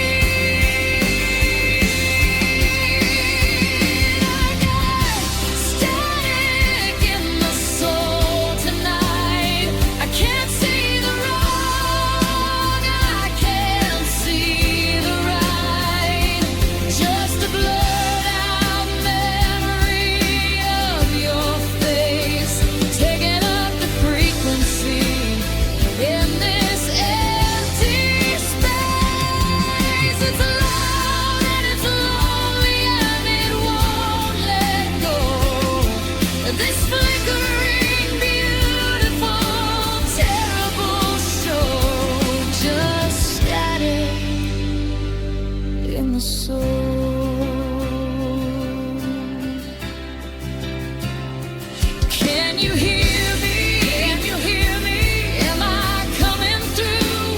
I got static in the soul tonight. I can't see the wrong, I can't see the right, just a blurred out memory of your face, taking up the frequency in this empty space. It's loud and it's lonely and it won't let go. This flickering, beautiful, terrible show, just static in the soul. Can you hear me? Can you hear me? Am I coming through?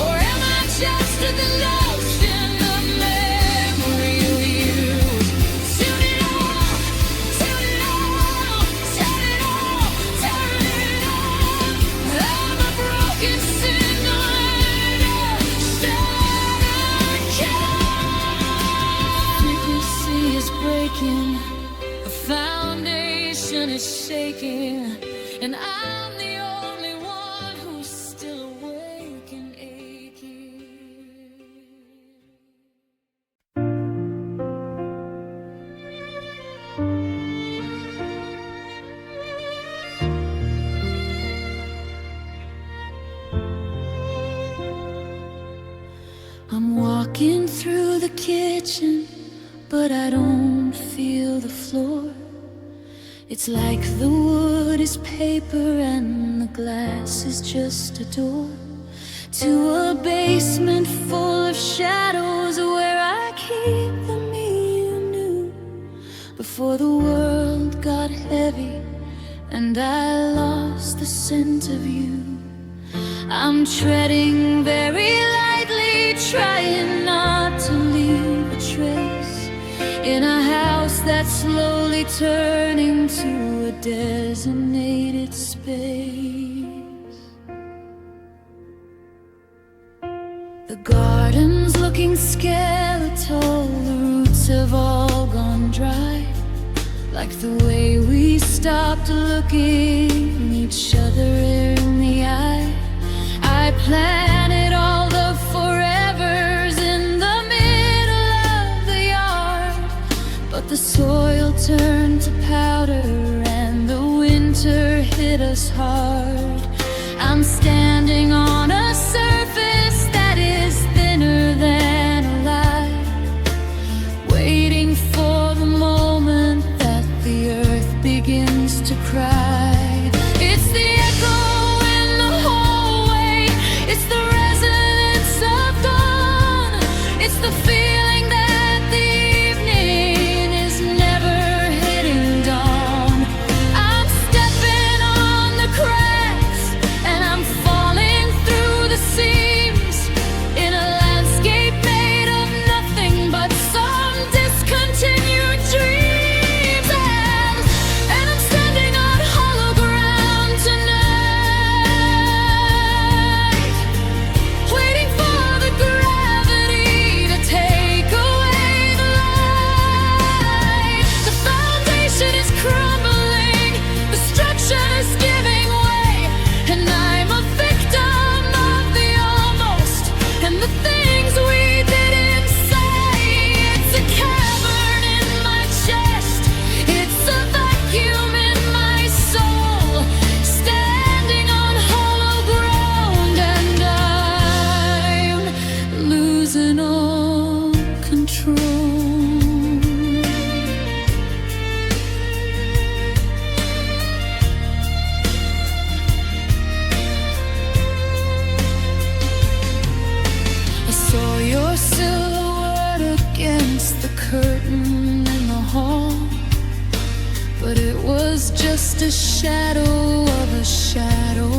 Or am I just the lost in the memory you use? Tune it off, tune it off, turn it off, turn it off. I'm a broken signal and a static. Frequency is breaking, the foundation is shaking, and I'm the only one who's still awake and aching. I'm walking through the kitchen, but I don't feel the floor. It's like the wood is paper and the glass is just a door to a basement full of shadows where I keep the me you knew before the world got heavy and I lost the scent of you. I'm treading very lightly, trying not to leave a trace in a house that's slowly turning to a designated space. The garden's looking skeletal, the roots have all gone dry, like the way we stopped looking each other in the eye. I planted all the forevers in the middle of the yard, but the soil turned to powder and the winter hit us hard. I'm standing on a surface that is thinner than a lie, waiting for the moment that the earth begins to cry. It's the echo in the hallway, it's the resonance of dawn, it's the feeling that the evening is never hitting dawn. I'm stepping on the cracks and I'm falling through the seams in a landscape made of nothing but some discontinued dreams. And I'm standing on hollow ground tonight, waiting for the gravity to take away the light. The foundation is crumbling, the structure is giving way, and I'm a victim of the almost and the things we didn't say. It's a cavern in my chest, it's a vacuum in my soul, standing on hollow ground, and I'm losing all control. I saw your silhouette against the curtain in the hall, but it was just a shadow of a shadow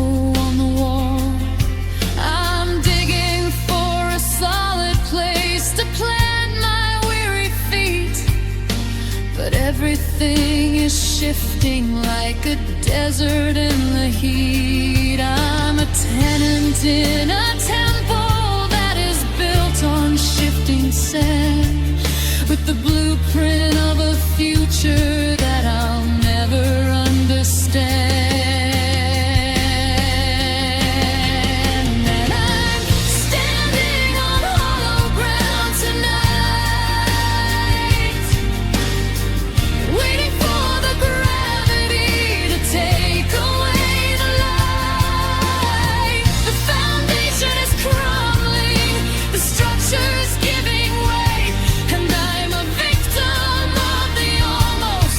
on the wall. I'm digging for a solid place to plant my weary feet, but everything is shifting like a desert in the heat. I'm a tenant in a temple that is built on shifting sand, with the blueprint of a future that I'll never understand. And I'm standing on hollow ground tonight, waiting for the gravity to take away the light. The foundation is crumbling, the structure is giving way, and I'm a victim of the almost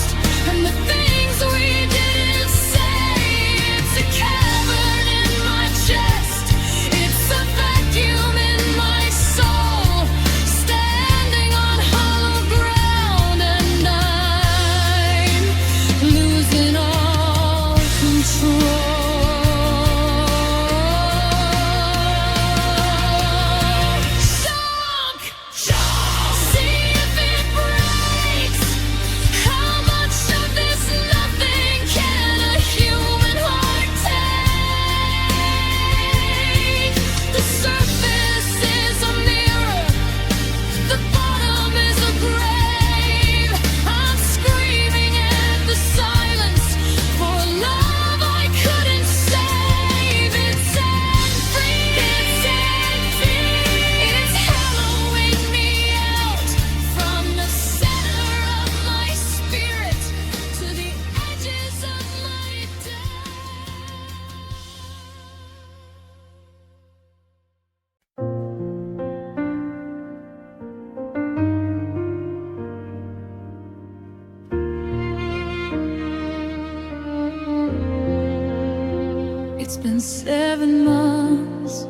It's been 7 months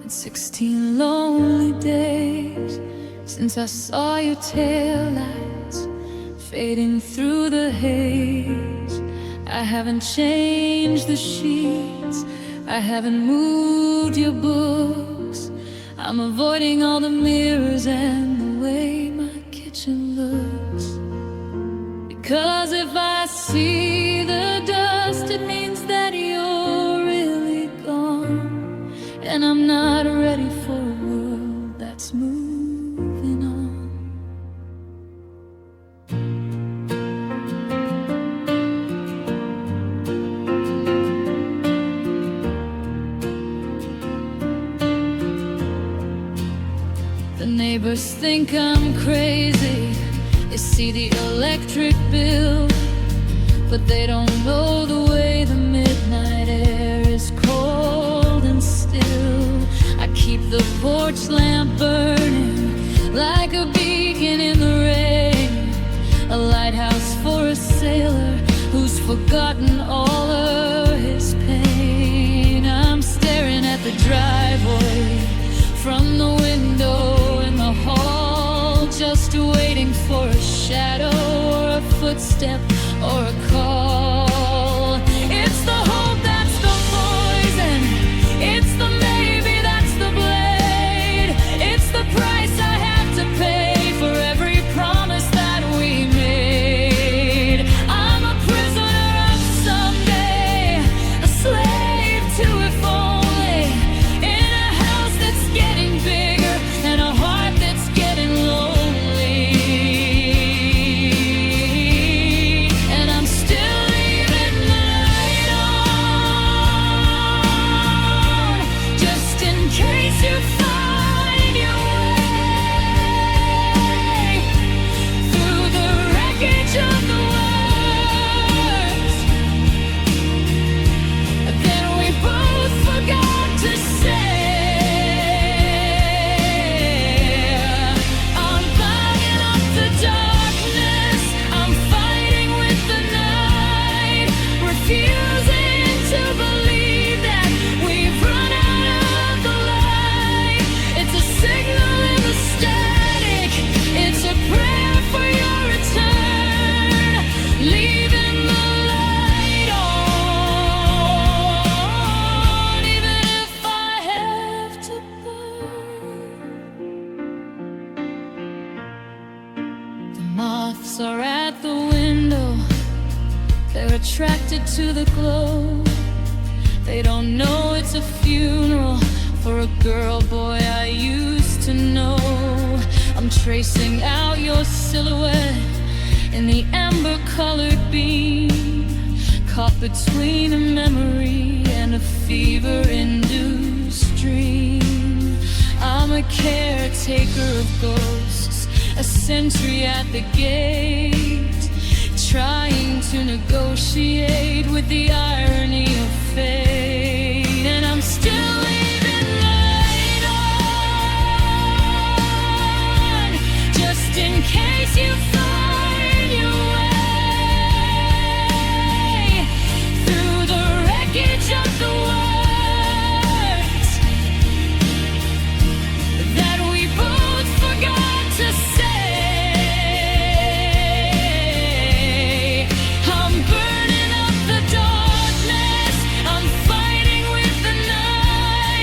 and 16 lonely days since I saw your taillights fading through the haze. I haven't changed the sheets, I haven't moved your books. I'm avoiding all the mirrors and the way my kitchen looks. Because if I see the dust, it means that you're really gone. And I'm not ready for a world that's moving on. The neighbors think I'm crazy. They see the electric bill, but they don't know the way the midnight air is cold and still. I keep the porch lamp burning like a beacon in the rain, a lighthouse for a sailor who's forgotten all of his pain. I'm staring at the driveway from the window in the hall, just waiting for a shadow or a footstep or a call. It's the hope that's the poison, it's the maybe that's the blade. It's the price I have to pay for every promise that we made. I'm a prisoner of someday, a slave to if only, in a house that's getting bigger and a heart that's getting lonely. And I'm still leaving the light on, just in case you find your way through the wreckage of the words that we both forgot to say. I'm banging up the darkness, I'm fighting with the night, refusing to believe that we've run out of the light. It's a signal in the static, it's a prayer for your return, leaving the light on, even if I have to burn. The moths are at the window, they're attracted to the glow. They don't know it's a funeral for a girl, boy, I used to know. I'm tracing out your silhouette in the amber-colored beam, caught between a memory and a fever-induced dream. I'm a caretaker of ghosts, a sentry at the gate, trying to negotiate with the irony of fate. And I'm still leaving the light on, just in case you find your way through the wreckage of the words that we both forgot to say. I'm burning up the darkness, I'm fighting with the night.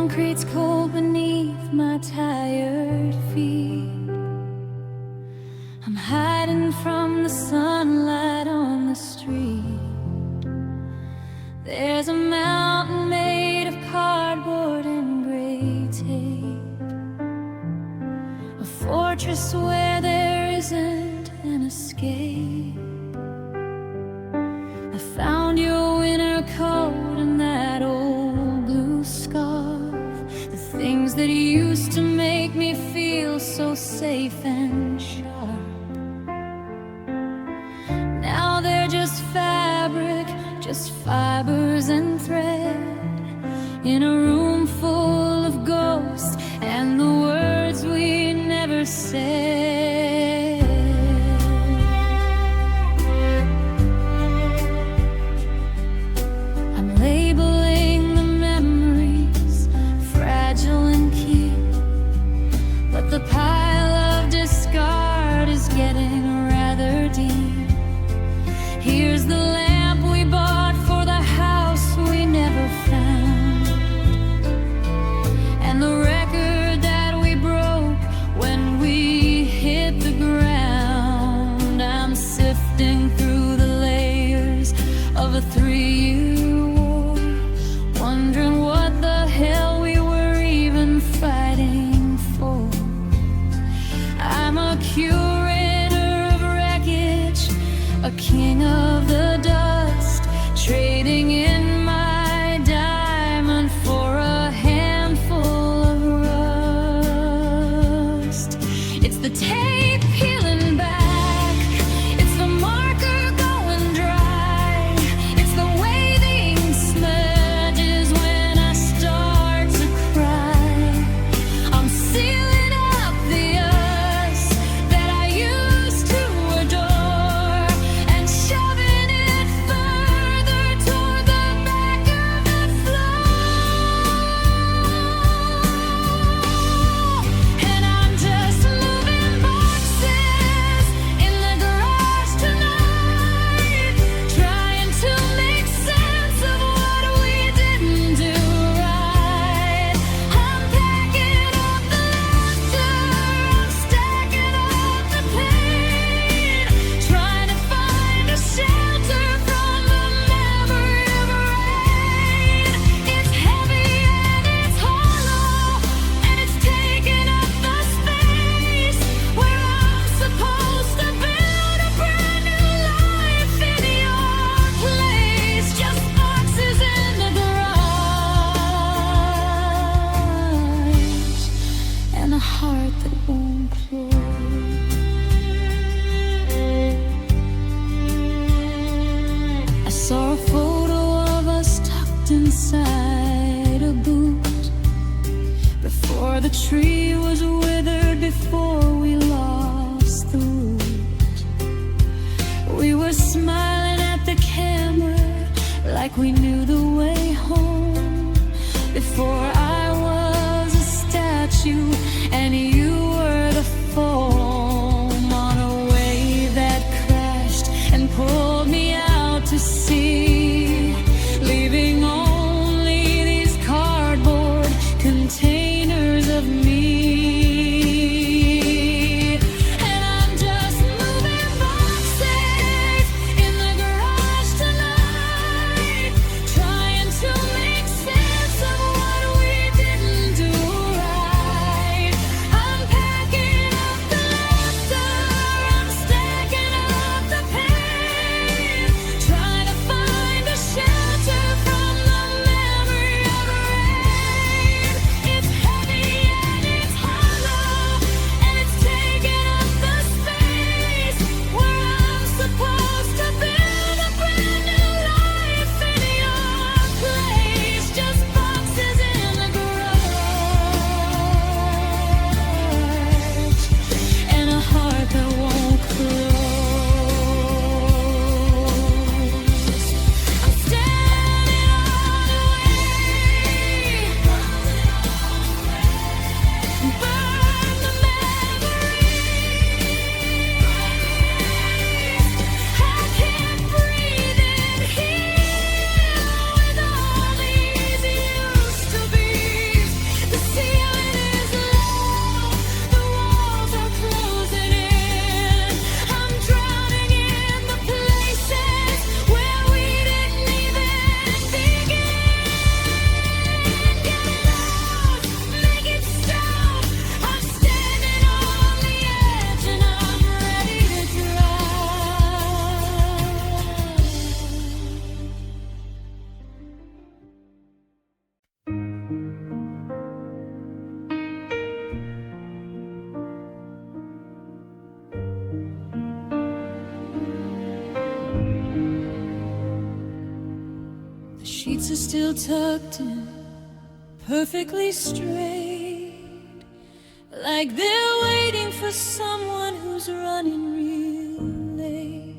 concrete's cold beneath my tired feet. I'm hiding from the sunlight on the street. There's a mountain made of cardboard and gray tape, a fortress where there isn't an escape. I found your winter coat and that old blue scarf, the things that used to make me feel so safe and sharp. Now they're just fabric, just fibers and thread, in a room full of ghosts and the words we never said. I'm labeling the memories, fragile and cute, but the pile of discard is getting rather deep. Here's the lamp we bought for the house we never found, and the record that we broke when we hit the ground. I'm sifting through the layers of a 3-year war, wondering what the hell we were even fighting for. I'm a curator of wreckage, a king of the dust, trading in my diamond for a handful of rust. It's the tape peeling back, it's the marker going dry, it's the way the ink smudges when I start to cry. I'm sealing up the us that I used to adore, and shoving it further toward the back of the floor. And I'm just moving boxes in the garage tonight, trying to make sense of what we didn't do right. I'm packing up the laughter, I'm stacking up the pain, trying to find a shelter from the memory of rain. It's heavy and it's hollow, and it's taking up the space where I'm supposed to build a brand new life in your place. Just boxes in the garage, and a heart that won't close. I saw a photo of us tucked inside a boot, before the tree was withered, before we lost the root. We were smiling at the camera like we knew the way home, before I was a statue and you were the foam on a wave that crashed and pulled me out to sea, leaving only these cardboard containers of me. And I'm just moving boxes in the garage tonight, trying to make sense of what we didn't do right. I'm packing up the laughter, I'm stacking up the pain, trying to find jeans are still tucked in, perfectly straight, like they're waiting for someone who's running real late.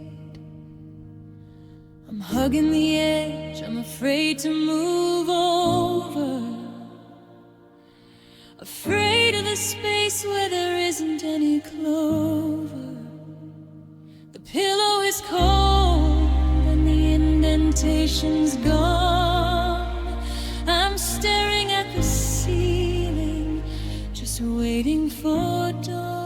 I'm hugging the edge, I'm afraid to move over, afraid of the space where there isn't any clover. The pillow is cold and the indentation's gone. I'm staring at the ceiling, just waiting for dawn.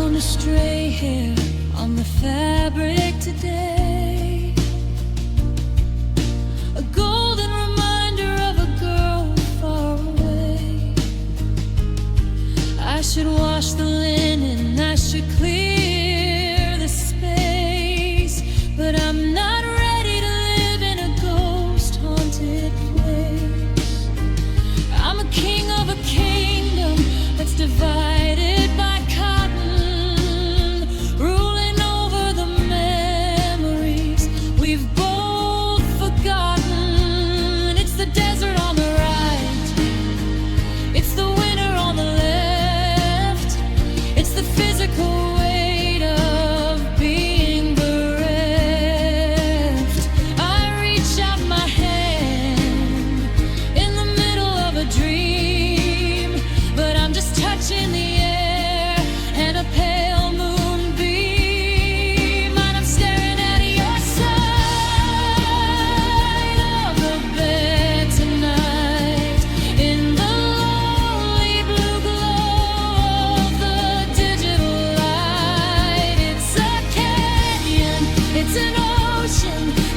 A stray hair on the fabric today, a golden reminder of a girl far away. I should wash the linen, I should clear the space, but I'm not ready to live in a ghost-haunted place. I'm a king of a kingdom that's divided by cotton,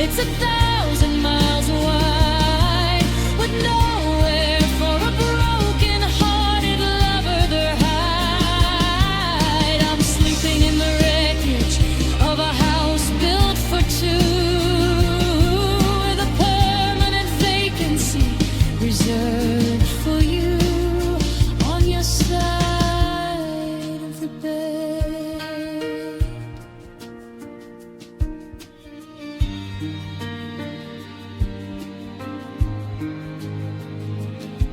it's 1,000 miles wide, with nowhere for a broken-hearted lover to hide. I'm sleeping in the wreckage of a house built for two, with a permanent vacancy reserved for you on your side of the bed.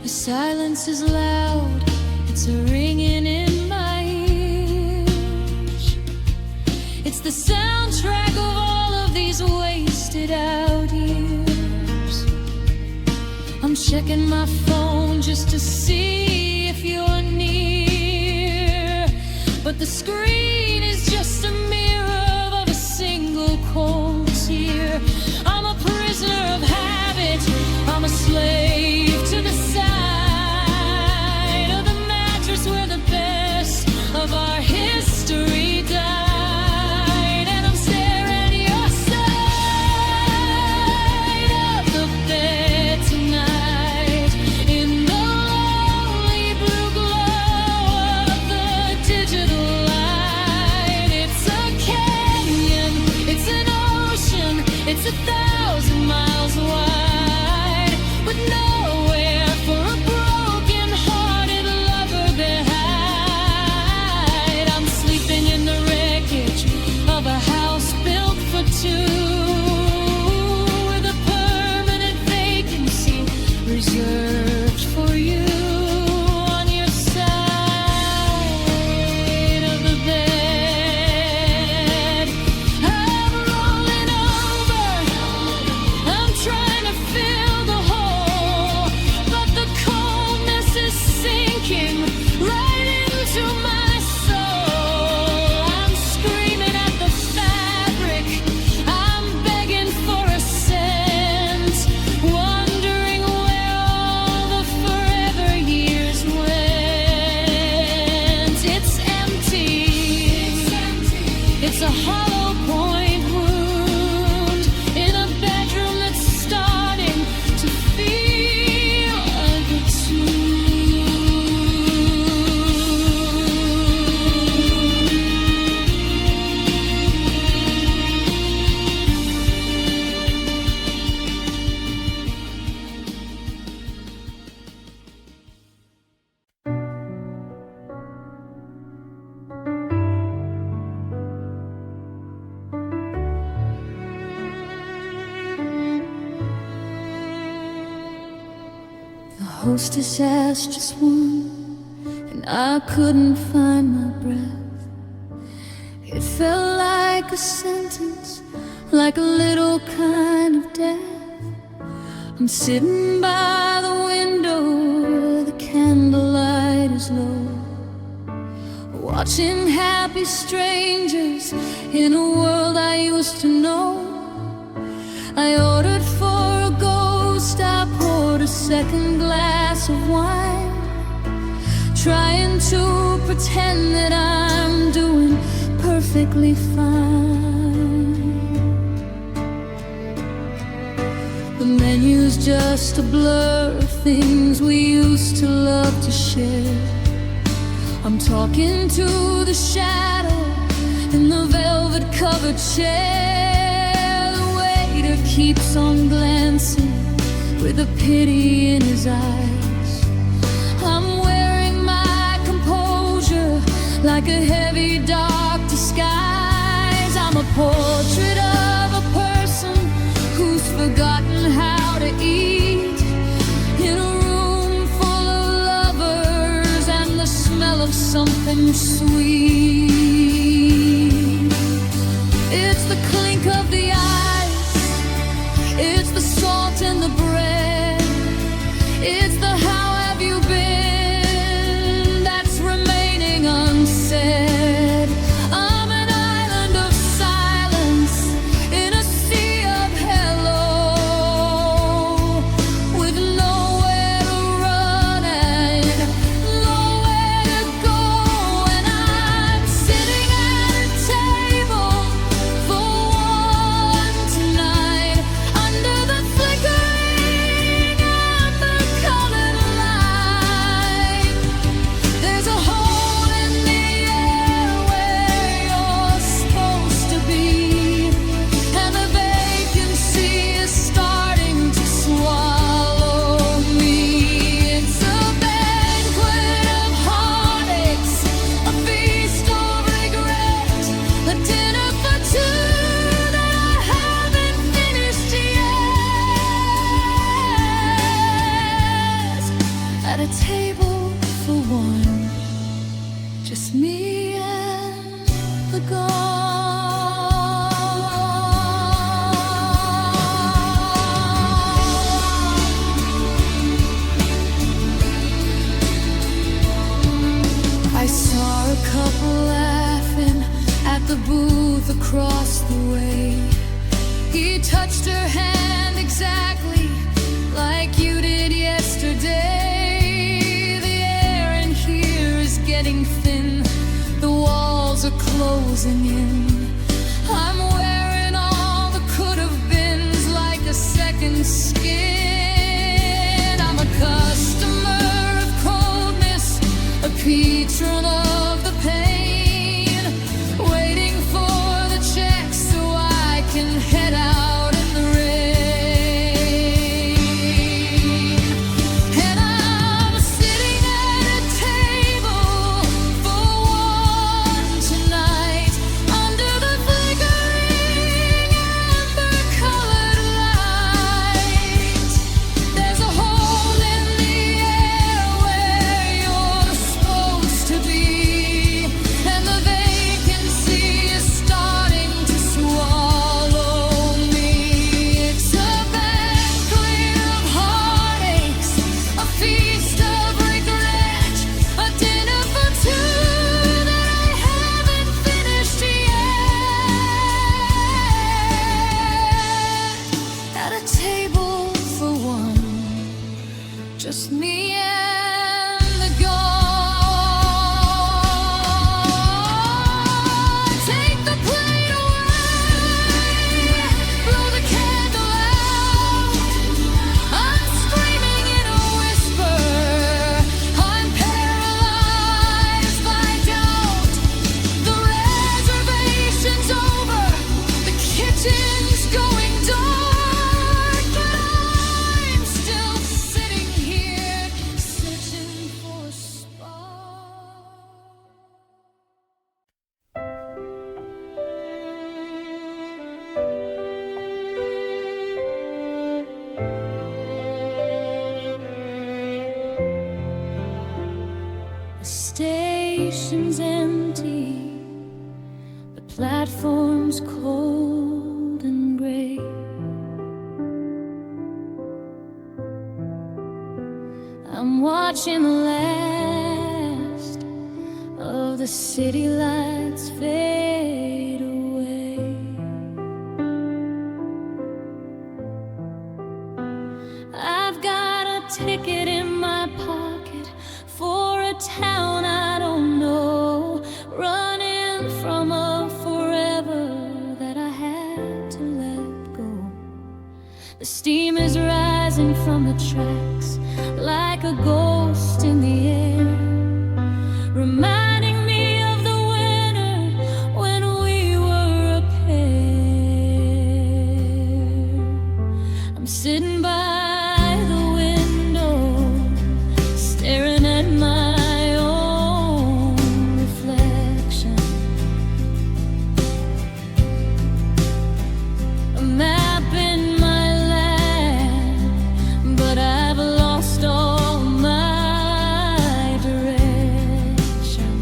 The silence is loud, it's a ringing in my ears. It's the soundtrack of all of these wasted out years. I'm checking my phone just to see if you're near, but the screen is just a mirror of a single cold tear. I'm a prisoner of habit, I'm a slave to the side of the mattress where the best of our history died. And I'm staring your side of the bed tonight, in the lonely blue glow of the digital light. It's a canyon, it's an ocean, it's 1,000 miles wide, with nowhere for a broken-hearted lover behind. I'm sleeping in the wreckage of a house built for two, with a permanent vacancy reserved for you on your side of the bed. I'm rolling over hostess asked just one, and I couldn't find my breath. It felt like a sentence, like a little kind of death. I'm sitting by the window, the candlelight is low, watching happy strangers in a world I used to know. I ordered for a ghost, I poured a second glass of wine, trying to pretend that I'm doing perfectly fine. The menu's just a blur of things we used to love to share. I'm talking to the shadow in the velvet-covered chair. The waiter keeps on glancing with a pity in his eyes. I'm wearing my composure like a heavy, dark disguise. I'm a portrait of a person who's forgotten how to eat, in a room full of lovers and the smell of something sweet. It's the clink of the ice, it's the salt in the bread, it's the how have you been that's remaining unsaid. I'm an island of silence in a sea of hello, with nowhere to run and nowhere to go. And I'm sitting at a table for one tonight, under the flickering amber-colored light. There's a hole in the air where you're supposed to be, and the vacancy is starting to swallow me. It's a banquet of heartaches, a feast of regret, a dinner for two that I haven't finished yet. At a table for one, just me and the gone. I saw a couple laughing at the booth across the way. He touched her hand exactly like you did yesterday. The air in here is getting thin, the walls are closing in. I'm wearing all the could-have-beens like a second skin. I'm a customer of coldness, a patron of the pain, waiting for the check so I can head out in the rain. And I'm sitting at a table for one tonight, under station's empty, the platform's cold and gray. I'm watching the last of the city lights fade away. I've got a ticket in my pocket for a town I don't know, running from a forever that I had to let go. The steam is rising from the tracks like a ghost in the air, reminding me of the winter when we were a pair. I'm sitting by the window, staring at my own reflection. A map in my lap, but I've lost all my direction.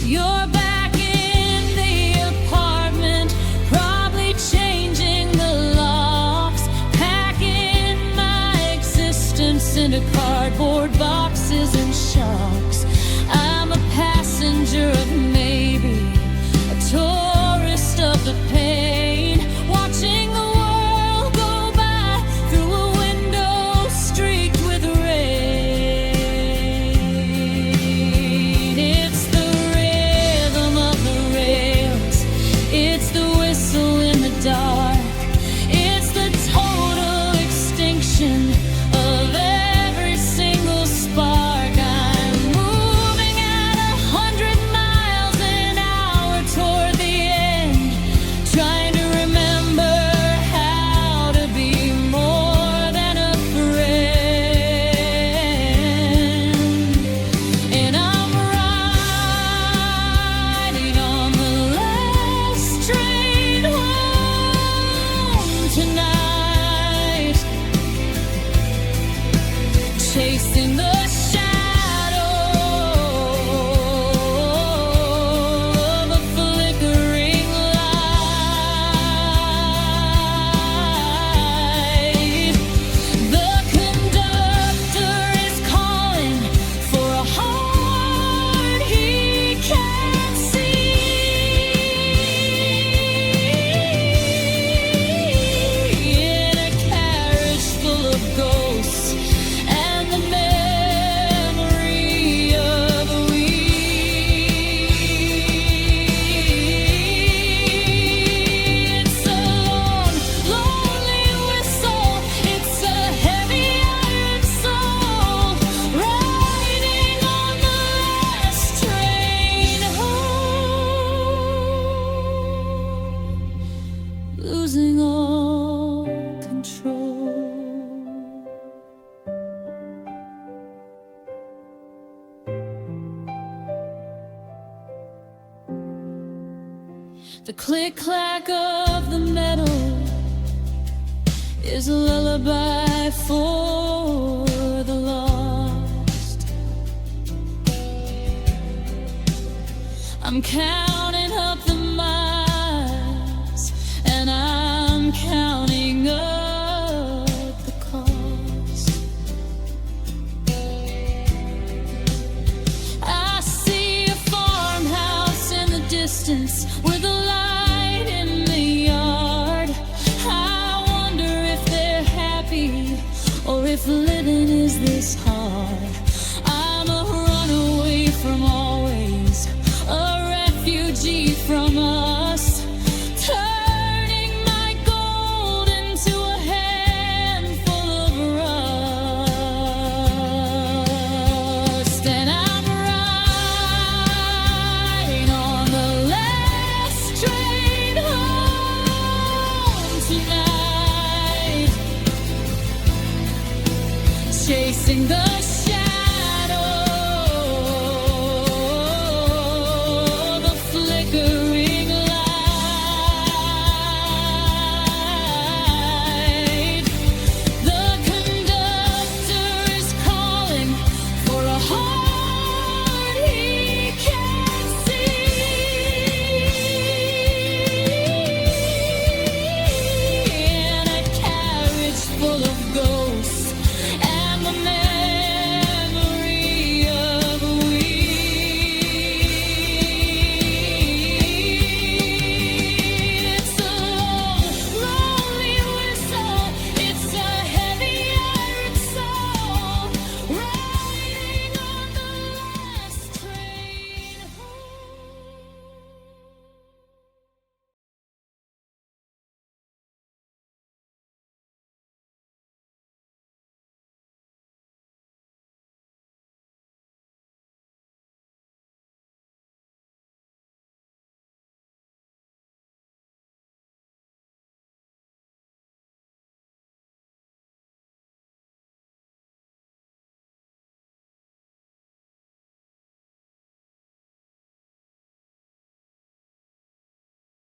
You're back in the apartment, probably changing the locks, packing my existence into cardboard boxes and shocks. I'm a passenger of maybe, a tourist of the pain, watching the world go by through a window streaked with rain. It's the rhythm of the rails, it's the whistle in the dark, it's the total extinction of every single spark. I'm moving at 100 miles an hour toward the end, trying to remember how to be more than a friend. And I'm riding on the last train home tonight, chasing the shadow of a flickering light. The conductor is calling for a heart he can't see. In a carriage full of ghosts and the memory of we. It's a long, lonely whistle, it's a heavy iron soul, riding on the last train home, losing all control. The click-clack of the metal is a lullaby for the lost. I'm counting up the miles, and I'm counting up the cost. I see a farmhouse in the distance with a light in the yard. I wonder if they're happy or if living is this hard.